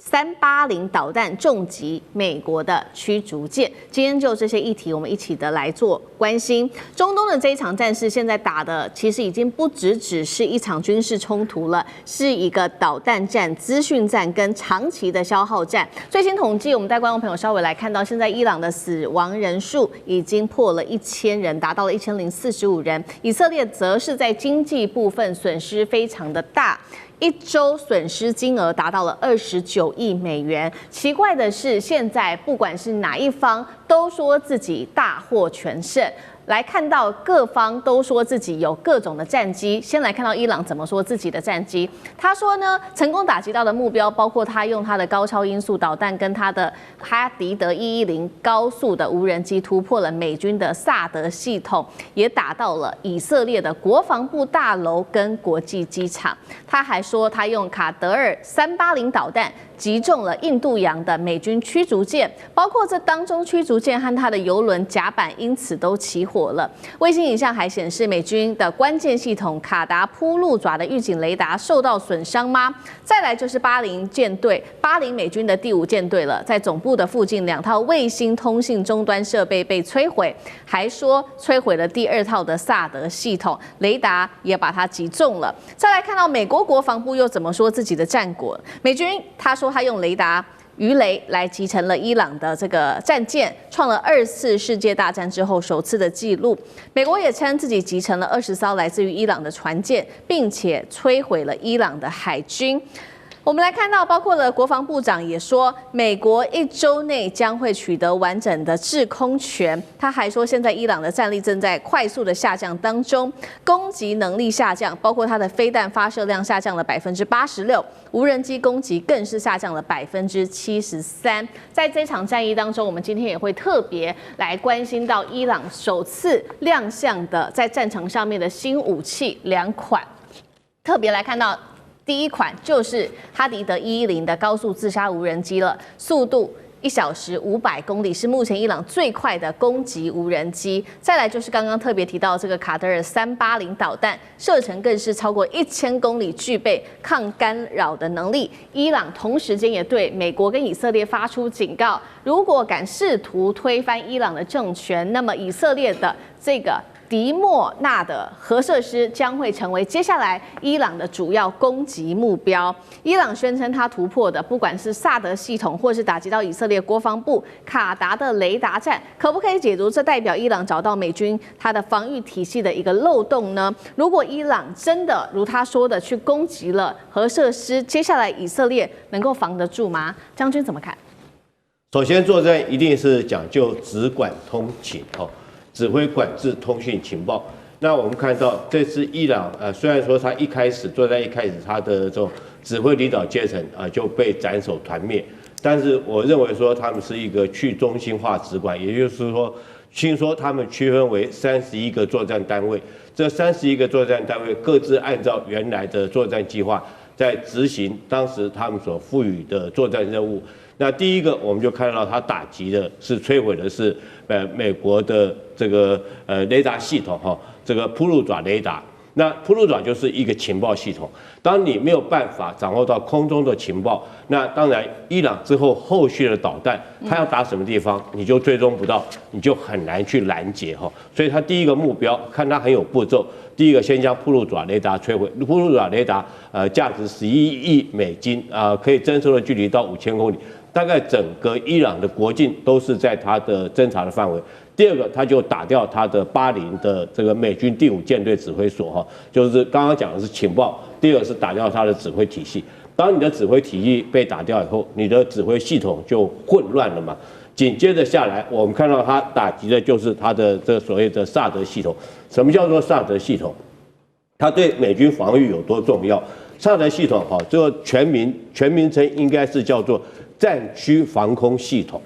B: 380导弹重击美国的驱逐舰。今天就这些议题，我们一起的来做关心。中东的这一场战事，现在打的其实已经不只是一场军事冲突了，是一个导弹战、资讯战跟长期的消耗战。最新统计，我们带观众朋友稍微来看到，现在伊朗的死亡人数已经破了1000人，达到了1045人。以色列则是在经济部分损失非常的大。1周损失金额达到了29亿美元。奇怪的是，现在不管是哪一方，都说自己大获全胜。来看到各方都说自己有各种的战机。先来看到伊朗怎么说自己的战机。他说呢，成功打击到的目标包括他用他的高超音速导弹跟他的哈迪德110高速的无人机突破了美军的萨德系统，也打到了以色列的国防部大楼跟国际机场。他还说他用卡德尔380导弹击中了印度洋的美军驱逐舰，包括这当中驱逐舰和它的油轮甲板因此都起火了。卫星影像还显示，美军的关键系统卡达铺路爪的预警雷达受到损伤吗？再来就是80舰队，80美军的第5舰队了，在总部的附近2套卫星通信终端设备被摧毁，还说摧毁了第2套的萨德系统，雷达也把它击中了。再来看到美国国防部又怎么说自己的战果？美军他说他用雷达鱼雷来击沉了伊朗的这个战舰，创了2次世界大战之后首次的纪录。美国也称自己击沉了20艘来自于伊朗的船舰，并且摧毁了伊朗的海军。我们来看到，包括了国防部长也说，美国1周内将会取得完整的制空权。他还说，现在伊朗的战力正在快速的下降当中，攻击能力下降，包括它的飞弹发射量下降了86%，无人机攻击更是下降了73%。在这场战役当中，我们今天也会特别来关心到伊朗首次亮相的在战场上面的新武器2款，特别来看到。第一款就是哈迪德110的高速自杀无人机了，速度1小时500公里，是目前伊朗最快的攻击无人机。再来就是刚刚特别提到这个卡德尔380导弹，射程更是超过1000公里，具备抗干扰的能力。伊朗同时间也对美国跟以色列发出警告，如果敢试图推翻伊朗的政权，那么以色列的这个迪莫纳的核设施将会成为接下来伊朗的主要攻击目标。伊朗宣称它突破的，不管是萨德系统，或是打击到以色列国防部卡达的雷达站，可不可以解读这代表伊朗找到美军它的防御体系的一个漏洞呢？如果伊朗真的如他说的去攻击了核设施，接下来以色列能够防得住吗？将军怎么看？
G: 首先，作战一定是讲究直管通勤指挥管制通讯情报。那我们看到这次伊朗虽然说他作战一开始他的这种指挥领导阶层就被斩首团灭，但是我认为说他们是一个去中心化直管，也就是说，听说他们区分为31个作战单位，这31个作战单位各自按照原来的作战计划在执行当时他们所赋予的作战任务。那第一个，我们就看到它打击的是摧毁的是美国的这个雷达系统这个铺路爪雷达。那铺路爪就是一个情报系统，当你没有办法掌握到空中的情报，那当然伊朗之后后续的导弹，它要打什么地方，你就追踪不到，你就很难去拦截所以它第一个目标，看它很有步骤。第一个，先将铺路爪雷达摧毁。铺路爪雷达价值11亿美金可以侦测的距离到5000公里。大概整个伊朗的国境都是在它的侦查的范围。第二个，他就打掉他的80的这个美军第5舰队指挥所就是刚刚讲的是情报。第二个是打掉他的指挥体系。当你的指挥体系被打掉以后，你的指挥系统就混乱了嘛。紧接着下来，我们看到他打击的就是他的这个所谓的萨德系统。什么叫做萨德系统？它对美军防御有多重要？萨德系统这个全名称应该是叫做战区防空系统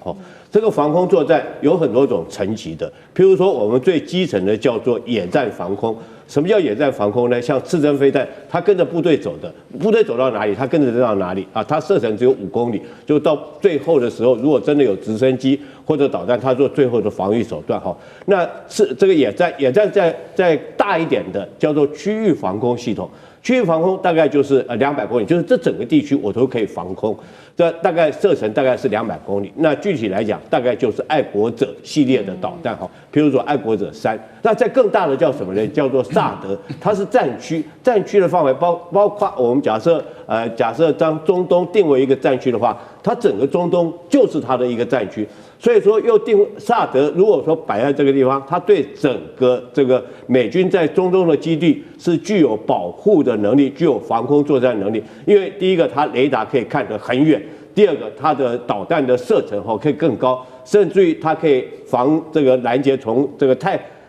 G: 这个防空作战有很多种层级的，譬如说我们最基层的叫做野战防空，什么叫野战防空呢？像刺针飞弹，它跟着部队走的，部队走到哪里，它跟着走到哪里啊。它射程只有5公里，就到最后的时候，如果真的有直升机或者导弹，它做最后的防御手段哈。那是这个野战在大一点的叫做区域防空系统。区域防空大概就是200公里，就是这整个地区我都可以防空。这大概射程大概是200公里。那具体来讲，大概就是爱国者系列的导弹哈，譬如说爱国者3。那在更大的叫什么呢？叫做萨德，它是战区，战区的范围包括我们假设将中东定为一个战区的话，它整个中东就是它的一个战区。所以说，又定萨德，如果说摆在这个地方，它对整个这个美军在中东的基地是具有保护的能力，具有防空作战能力。因为第一个，它雷达可以看得很远；第二个，它的导弹的射程可以更高，甚至于它可以防这个拦截从这个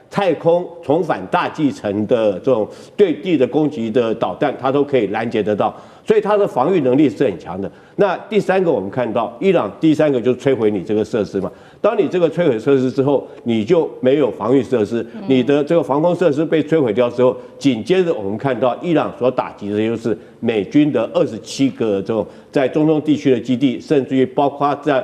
G: 太空重返大气层的这种对地的攻击的导弹，它都可以拦截得到。所以它的防御能力是很强的。那第三个，我们看到伊朗第三个就是摧毁你这个设施嘛。当你这个摧毁设施之后，你就没有防御设施，你的这个防空设施被摧毁掉之后，紧接着我们看到伊朗所打击的就是美军的27个这种在中东地区的基地，甚至于包括在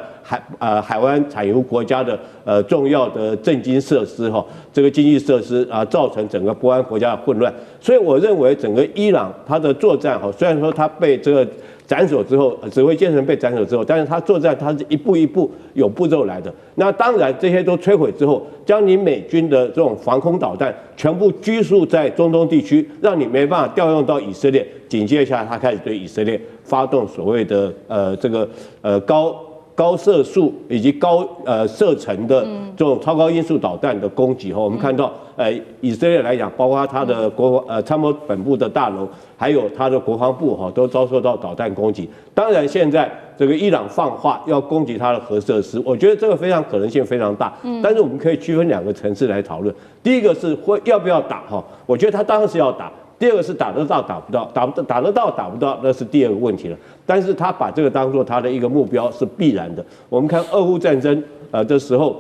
G: 海湾产油国家的重要的政经设施这个经济设施造成整个波湾国家的混乱。所以我认为整个伊朗它的作战虽然说它被这个斩首之后，指挥阶层被斩首之后，但是它作战它是一步一步有步骤来的。那当然这些都摧毁之后，将你美军的这种防空导弹全部拘束在中东地区，让你没办法调用到以色列。紧接下来，他开始对以色列发动所谓的高射速以及高射程的这种超高音速导弹的攻击我们看到以色列来讲，包括它的参谋本部的大楼，还有它的国防部都遭受到导弹攻击。当然，现在这个伊朗放话要攻击它的核设施，我觉得这个非常可能性非常大。但是我们可以区分2个层次来讨论。第一个是要不要打我觉得他当然是要打。第二个是打得到打不到，打得到打不到，那是第二个问题了。但是他把这个当作他的一个目标是必然的。我们看俄乌战争的时候，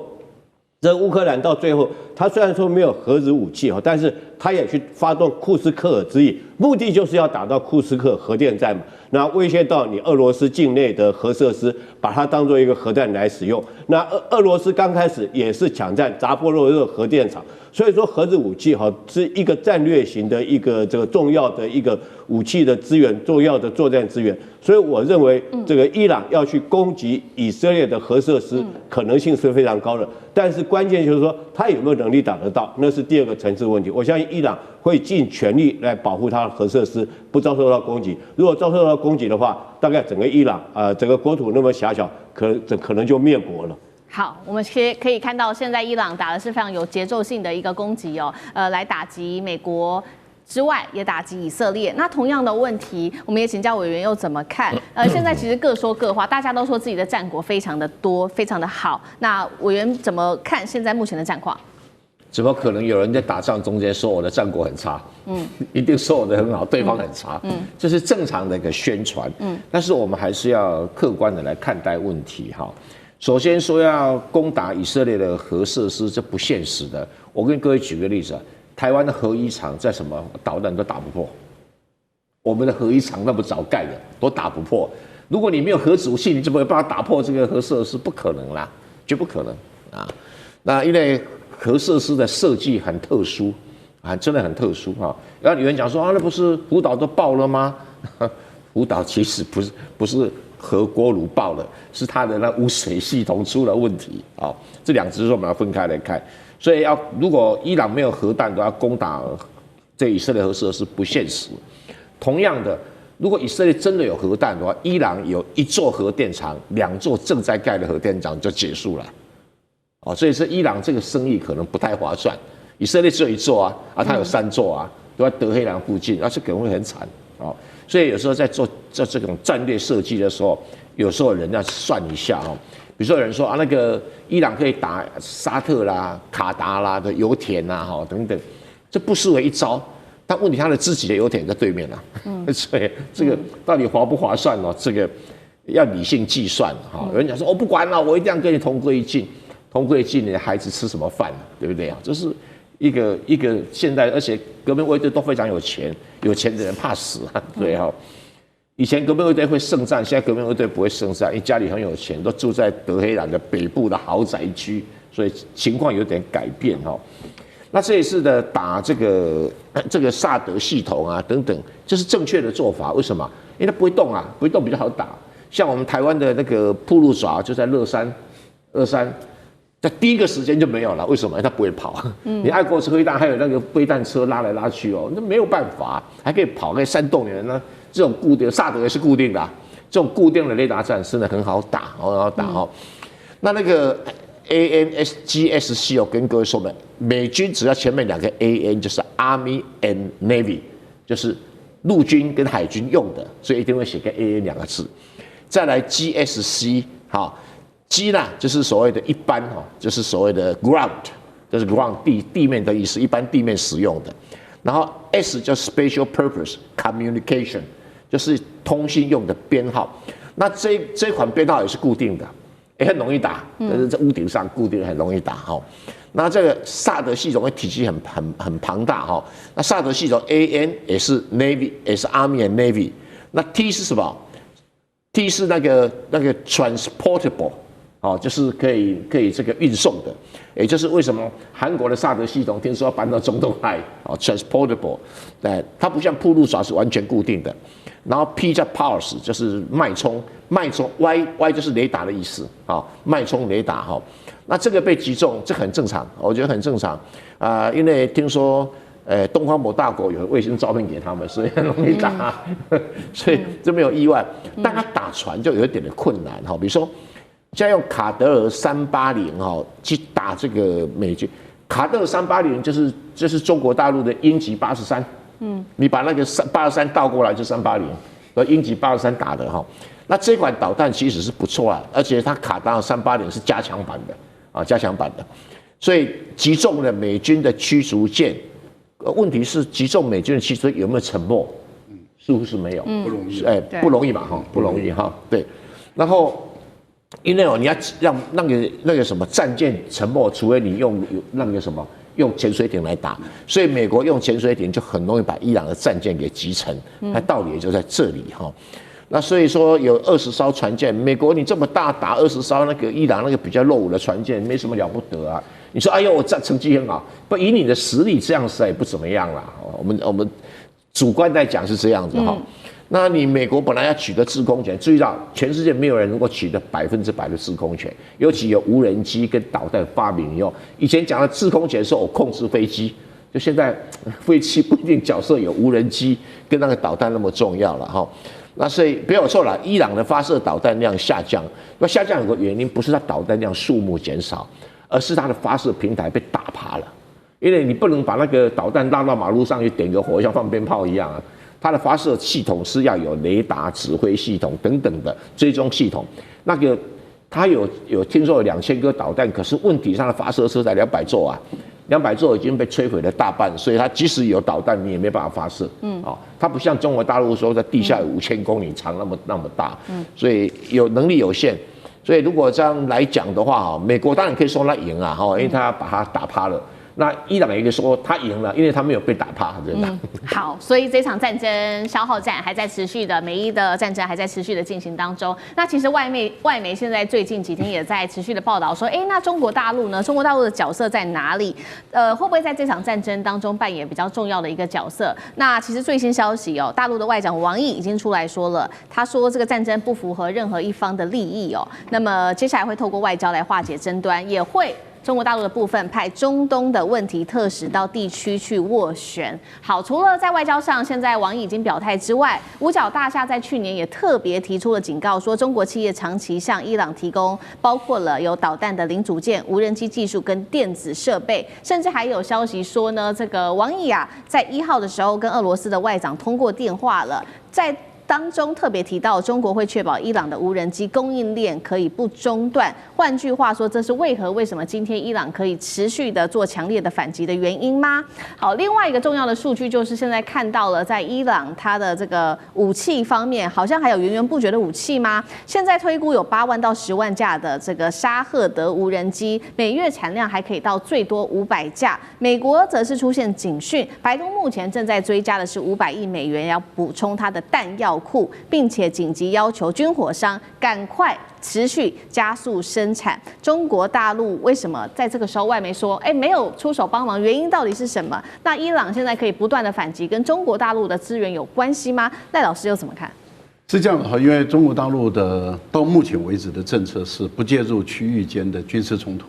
G: 这乌克兰到最后，他虽然说没有核子武器但是他也去发动库斯克尔之役，目的就是要打到库斯克核电站嘛，那威胁到你俄罗斯境内的核设施，把它当作一个核弹来使用。那俄罗斯刚开始也是抢占扎波罗热核电厂。所以说，核子武器是一个战略型的一个这个重要的一个武器的资源，重要的作战资源。所以我认为，这个伊朗要去攻击以色列的核设施，可能性是非常高的。但是关键就是说，他有没有能力打得到，那是第二个层次问题。我相信伊朗会尽全力来保护他的核设施不遭受到攻击。如果遭受到攻击的话，大概整个伊朗整个国土那么狭小，可能就灭国了。
B: 好，我们可以看到，现在伊朗打的是非常有节奏性的一个攻击来打击美国之外，也打击以色列。那同样的问题，我们也请教委员又怎么看？现在其实各说各话，大家都说自己的战果非常的多，非常的好。那委员怎么看现在目前的战况？
H: 怎么可能有人在打仗中间说我的战果很差？一定说我的很好，对方很差。这是正常的一个宣传。但是我们还是要客观的来看待问题首先说要攻打以色列的核设施，这不现实的。我跟各位举个例子台湾的核一厂在什么导弹都打不破，我们的核一厂那么早盖的都打不破。如果你没有核子武器，你怎么有办法打破这个核设施？不可能啦，绝不可能那因为核设施的设计很特殊真的很特殊然后有人讲说那不是福岛都爆了吗？福岛其实不是核锅炉爆了，是它的那污水系统出了问题这2只我们要分开来看。所以如果伊朗没有核弹，都要攻打这以色列核设施不现实。同样的，如果以色列真的有核弹的话，伊朗有1座核电厂，2座正在盖的核电厂就结束了所以说伊朗这个生意可能不太划算。以色列只有1座它有3座都在德黑兰附近，这可能会很惨所以有时候在做这种战略设计的时候，有时候人要算一下比如说有人说那个伊朗可以打沙特啦、卡达啦的油田等等，这不失为一招。但问题他的自己的油田在对面所以这个到底划不划算这个要理性计算有人讲说不管了，我一定要跟你同归于尽，同归于尽，你的孩子吃什么饭对不对这是一个现在，而且革命卫队都非常有钱，有钱的人怕死啊，对哈。以前革命卫队会胜战，现在革命卫队不会胜战，因为家里很有钱，都住在德黑兰的北部的豪宅区，所以情况有点改变哈。那这一次的打这个萨德系统啊等等，这是正确的做法。为什么？因为它不会动啊，不会动比较好打。像我们台湾的那个铺路爪就在乐山，在第一个时间就没有了。为什么？因为它不会跑。你爱国指挥弹还有那个飞弹车拉来拉去哦，那没有办法，还可以跑，可以煽动你们呢。这种固定萨德也是固定的、啊，这种固定的雷达战真的很好打，很好打哦。那个 ANSGSC 我跟各位说了，美军只要前面2个 AN 就是 Army and Navy， 就是陆军跟海军用的，所以一定会写个 AN 2个字。再来 GSC 好 ，G 呢就是所谓的一般哈，就是所谓的 ground， 就是 ground 地面的意思，一般地面使用的。然后 S 叫 Special Purpose Communication， 就是通信用的编号。那这款编号也是固定的。也很容易打，在屋顶上固定很容易打哈。那这个萨德系统的体积很庞大哈。那萨德系统 AN 也是 Navy， 也是 Army and Navy。那 T 是什么 ？T 是那个 transportable， 哦，就是可以这个运送的。也就是为什么韩国的萨德系统听说要搬到中东来，哦 ，transportable， 它不像铺路爪是完全固定的。然后 P 叫 pulse， 就是脉冲 ，Y 就是雷达的意思啊，脉冲雷达哈。那这个被击中，这很正常，我觉得很正常啊，因为听说东方某大国有卫星照片给他们，所以很容易打，所以这没有意外。但他打船就有一点的困难哈，比如说现在用卡德尔380哈去打这个美军，卡德尔380就是中国大陆的鹰击83。你把那个83倒过来就380，和鹰击83打的哈。那这款导弹其实是不错啊，而且它卡达380是加强版的啊，加强版的，所以击中了美军的驱逐舰。问题是击中美军的驱逐舰有没有沉没？似乎是没有，
A: 不容易，
H: 不容易嘛哈，不容易哈，对。然后因为你要让那个什么战舰沉没，除非你用那个什么。用潜水艇来打，所以美国用潜水艇就很容易把伊朗的战舰给击沉，它道理也就在这里哈。那所以说有20艘船舰，美国你这么大打20艘，那个伊朗那个比较落伍的船舰没什么了不得啊。你说哎呦我这成绩很好，不以你的实力这样实在也不怎么样啦。我们主观来讲是这样子哈。那你美国本来要取得制空权，注意到全世界没有人能够取得100%的制空权，尤其有无人机跟导弹发明以后，以前讲的制空权是我控制飞机，就现在飞机不一定角色有无人机跟那个导弹那么重要了哈。那所以不要错了，伊朗的发射导弹量下降，那下降有个原因不是它导弹量数目减少，而是它的发射平台被打趴了，因为你不能把那个导弹拉到马路上去点个火，像放鞭炮一样啊。它的发射系统是要有雷达、指挥系统等等的追踪系统。那个它有听说有2000颗导弹，可是问题上的发射车才200座啊，200座已经被摧毁了大半，所以它即使有导弹，你也没办法发射。它不像中国大陆说在地下有5000公里长那么大，所以有能力有限。所以如果这样来讲的话，美国当然可以说他赢啊，因为他把它打趴了。那伊朗也可以说他赢了，因为他没有被打趴，对吧？
B: 好，所以这场战争消耗战还在持续的，美伊的战争还在持续的进行当中。那其实外媒现在最近几天也在持续的报道说，那中国大陆呢？中国大陆的角色在哪里？会不会在这场战争当中扮演比较重要的一个角色？那其实最新消息哦，大陆的外长王毅已经出来说了，他说这个战争不符合任何一方的利益哦。那么接下来会透过外交来化解争端，也会。中国大陆的部分派中东的问题特使到地区去斡旋。好，除了在外交上，现在王毅已经表态之外，五角大厦在去年也特别提出了警告，说中国企业长期向伊朗提供包括了有导弹的零组件、无人机技术跟电子设备，甚至还有消息说呢，这个王毅啊，在1号的时候跟俄罗斯的外长通过电话了，在当中特别提到，中国会确保伊朗的无人机供应链可以不中断。换句话说，这是为什么今天伊朗可以持续的做强烈的反击的原因吗？好，另外一个重要的数据就是现在看到了，在伊朗它的这个武器方面，好像还有源源不绝的武器吗？现在推估有8万到10万架的这个沙赫德无人机，每月产量还可以到最多500架。美国则是出现警讯，白宫目前正在追加的是500亿美元，要补充它的弹药库，并且紧急要求军火商赶快持续加速生产。中国大陆为什么在这个时候外媒说，没有出手帮忙，原因到底是什么？那伊朗现在可以不断的反击，跟中国大陆的资源有关系吗？赖老师又怎么看？
I: 是这样的哈，因为中国大陆的到目前为止的政策是不介入区域间的军事冲突，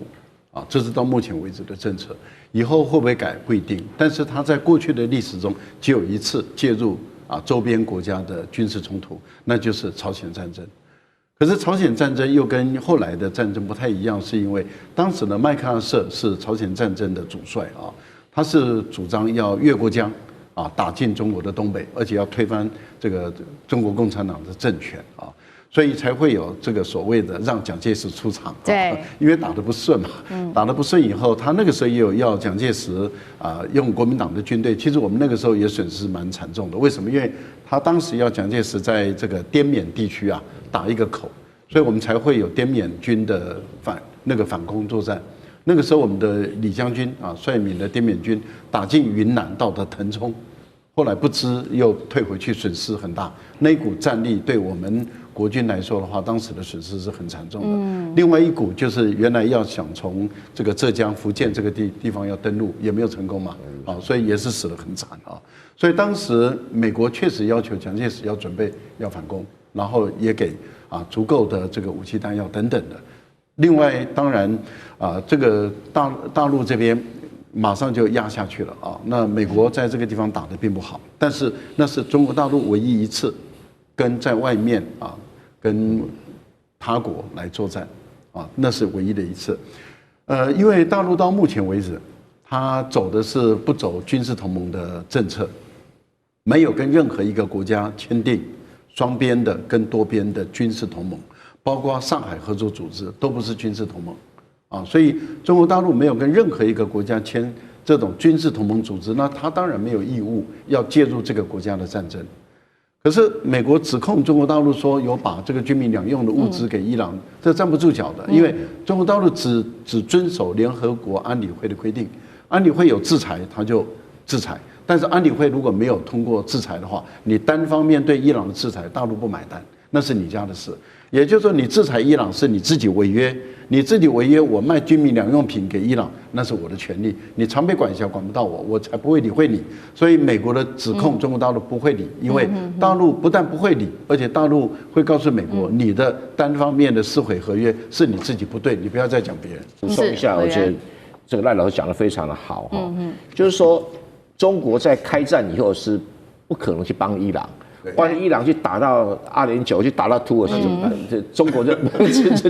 I: 啊，这是到目前为止的政策。以后会不会改不一定，但是他在过去的历史中只有一次介入周边国家的军事冲突，那就是朝鲜战争。可是朝鲜战争又跟后来的战争不太一样，是因为当时的麦克阿瑟是朝鲜战争的主帅啊，他是主张要越过江打进中国的东北，而且要推翻这个中国共产党的政权啊，所以才会有这个所谓的让蒋介石出场。
B: 对，
I: 因为打得不顺嘛，打得不顺以后，他那个时候也有要蒋介石用国民党的军队，其实我们那个时候也损失蛮惨重的。为什么？因为他当时要蒋介石在这个滇缅地区打一个口，所以我们才会有滇缅军的反攻作战。那个时候我们的李将军率领的滇缅军打进云南，到的腾冲。后来不知又退回去，损失很大。那一股战力对我们国军来说的话，当时的损失是很惨重的。另外一股就是原来要想从这个浙江、福建这个地方要登陆，也没有成功嘛，所以也是死得很惨啊。所以当时美国确实要求蒋介石要准备要反攻，然后也给足够的这个武器弹药等等的。另外，当然这个大陆这边。马上就压下去了那美国在这个地方打得并不好，但是那是中国大陆唯一一次跟在外面跟他国来作战那是唯一的一次。因为大陆到目前为止，他走的是不走军事同盟的政策，没有跟任何一个国家签订双边的跟多边的军事同盟，包括上海合作组织都不是军事同盟。所以中国大陆没有跟任何一个国家签这种军事同盟组织，那他当然没有义务要介入这个国家的战争。可是美国指控中国大陆说有把这个军民两用的物资给伊朗，这站不住脚的，因为中国大陆只遵守联合国安理会的规定，安理会有制裁他就制裁，但是安理会如果没有通过制裁的话，你单方面对伊朗的制裁，大陆不买单，那是你家的事。也就是说，你制裁伊朗是你自己违约，你自己违约，我卖军民两用品给伊朗，那是我的权利，你常被管辖管不到我，我才不会理会你。所以美国的指控中国大陆不会理，因为大陆不但不会理，而且大陆会告诉美国，你的单方面的撕毁合约是你自己不对，你不要再讲别人。
H: 补充一下，我觉得这个赖老师讲得非常的好就是说中国在开战以后是不可能去帮伊朗。万一伊朗去打到209，去打到土耳其，中国就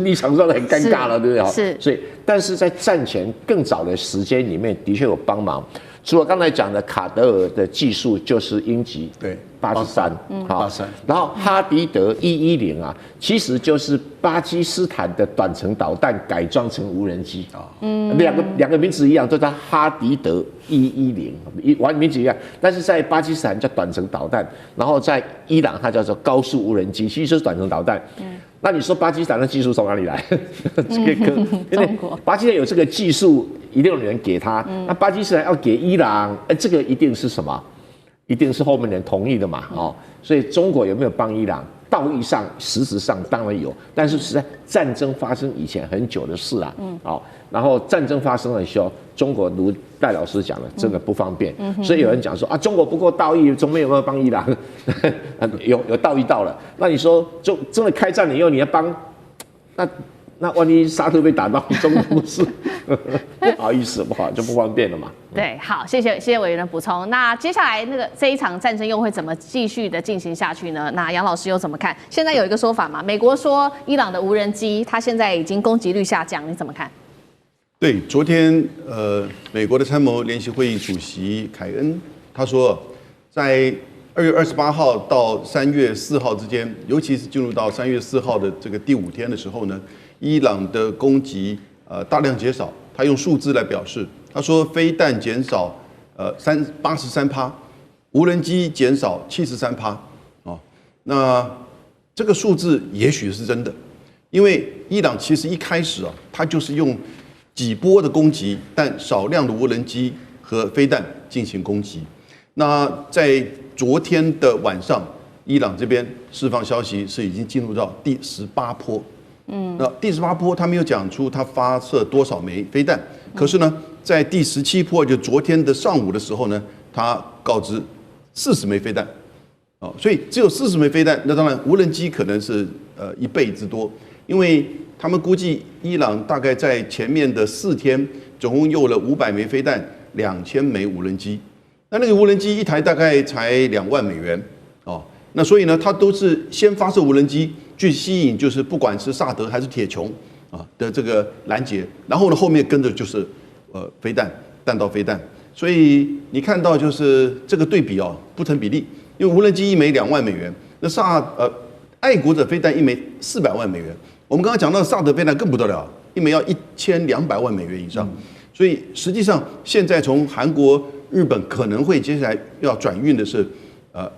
H: 立场上很尴尬了，对不对？
B: 是。
H: 所以，但是在战前更早的时间里面，的确有帮忙。除了刚才讲的卡德尔的技术，就是鹰击83，好，83。然后哈迪德110其实就是巴基斯坦的短程导弹改装成无人机两个名字一样，都叫哈迪德110，完名字一样，但是在巴基斯坦叫短程导弹，然后在伊朗它叫做高速无人机，其实就是短程导弹。那你说巴基斯坦的技术从哪里来？因为巴基斯坦有这个技术，一定有人给他。那巴基斯坦要给伊朗，这个一定是什么？一定是后面人同意的嘛，所以中国有没有帮伊朗？道义上、实质上当然有，但是是在战争发生以前很久的事然后战争发生的时候，中国如戴老师讲的，真的不方便，所以有人讲说中国不够道义，中美有没有帮伊朗？有道义到了，那你说真的开战了以后，你要帮，那万一沙特被打到，中国不是不好意思，不好就不方便了嘛。
B: 对，好，谢谢委员的补充。那接下来这一场战争又会怎么继续的进行下去呢？那杨老师又怎么看？现在有一个说法嘛，美国说伊朗的无人机它现在已经攻击率下降，你怎么看？
A: 对，昨天美国的参谋联席会议主席凯恩他说，在2月28号到3月4号之间，尤其是进入到3月4号的这个第5天的时候呢，伊朗的攻击大量减少。他用数字来表示，他说飞弹减少83%，无人机减少73%。哦，那这个数字也许是真的，因为伊朗其实一开始啊，他就是用几波的攻击，但少量的无人机和飞弹进行攻击。那在昨天的晚上，伊朗这边释放消息是已经进入到第18波。那第18波他没有讲出他发射多少枚飞弹，可是呢，在第17波就昨天的上午的时候呢，他告知40枚飞弹。哦，所以只有40枚飞弹，那当然无人机可能是1倍之多，因为他们估计伊朗大概在前面的4天总共用了500枚飞弹，2000枚无人机。那个无人机一台大概才2万美元哦，那所以呢，它都是先发射无人机去吸引，就是不管是萨德还是铁穹啊的这个拦截，然后呢后面跟着就是飞弹、弹道飞弹，所以你看到就是这个对比哦不成比例。因为无人机1枚2万美元，那爱国者飞弹1枚400万美元。我们刚刚讲到萨德飞弹更不得了，1枚要1200万美元以上。所以实际上现在从韩国、日本可能会接下来要转运的是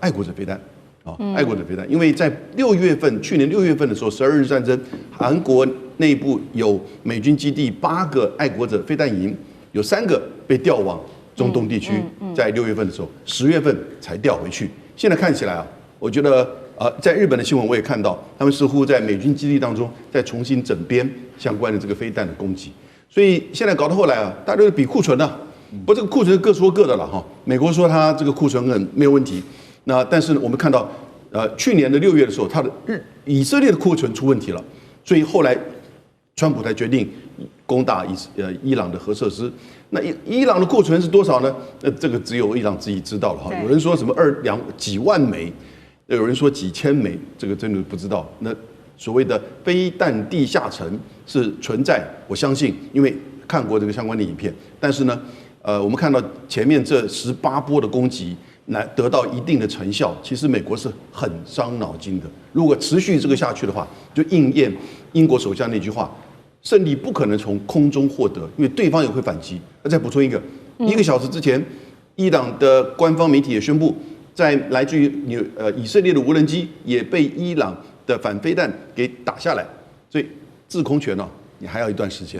A: 爱国者飞弹啊，爱国者飞弹。因为在去年6月份的时候，12日战争，韩国内部有美军基地8个爱国者飞弹营，有3个被调往中东地区，在6月份的时候，10月份才调回去。现在看起来啊，我觉得在日本的新闻我也看到，他们似乎在美军基地当中再重新整编相关的这个飞弹的攻击，所以现在搞到后来啊，大家都比库存啊，不，这个库存各说各的了哈。美国说它这个库存没有问题，那但是呢，我们看到去年的6月的时候，以色列的库存出问题了，所以后来川普才决定攻打伊朗的核设施。那伊朗的库存是多少呢？这个只有伊朗自己知道了哈。有人说什么几万枚，有人说几千枚，这个真的不知道。那所谓的飞弹地下城是存在，我相信，因为看过这个相关的影片。但是呢，我们看到前面这18波的攻击，来得到一定的成效，其实美国是很伤脑筋的。如果持续这个下去的话，就应验英国首相那句话。胜利不可能从空中获得，因为对方也会反击。那再补充一个，1个小时之前，伊朗的官方媒体也宣布，在来自于以色列的无人机也被伊朗的反飞弹给打下来，所以制空权呢，你还要一段时间。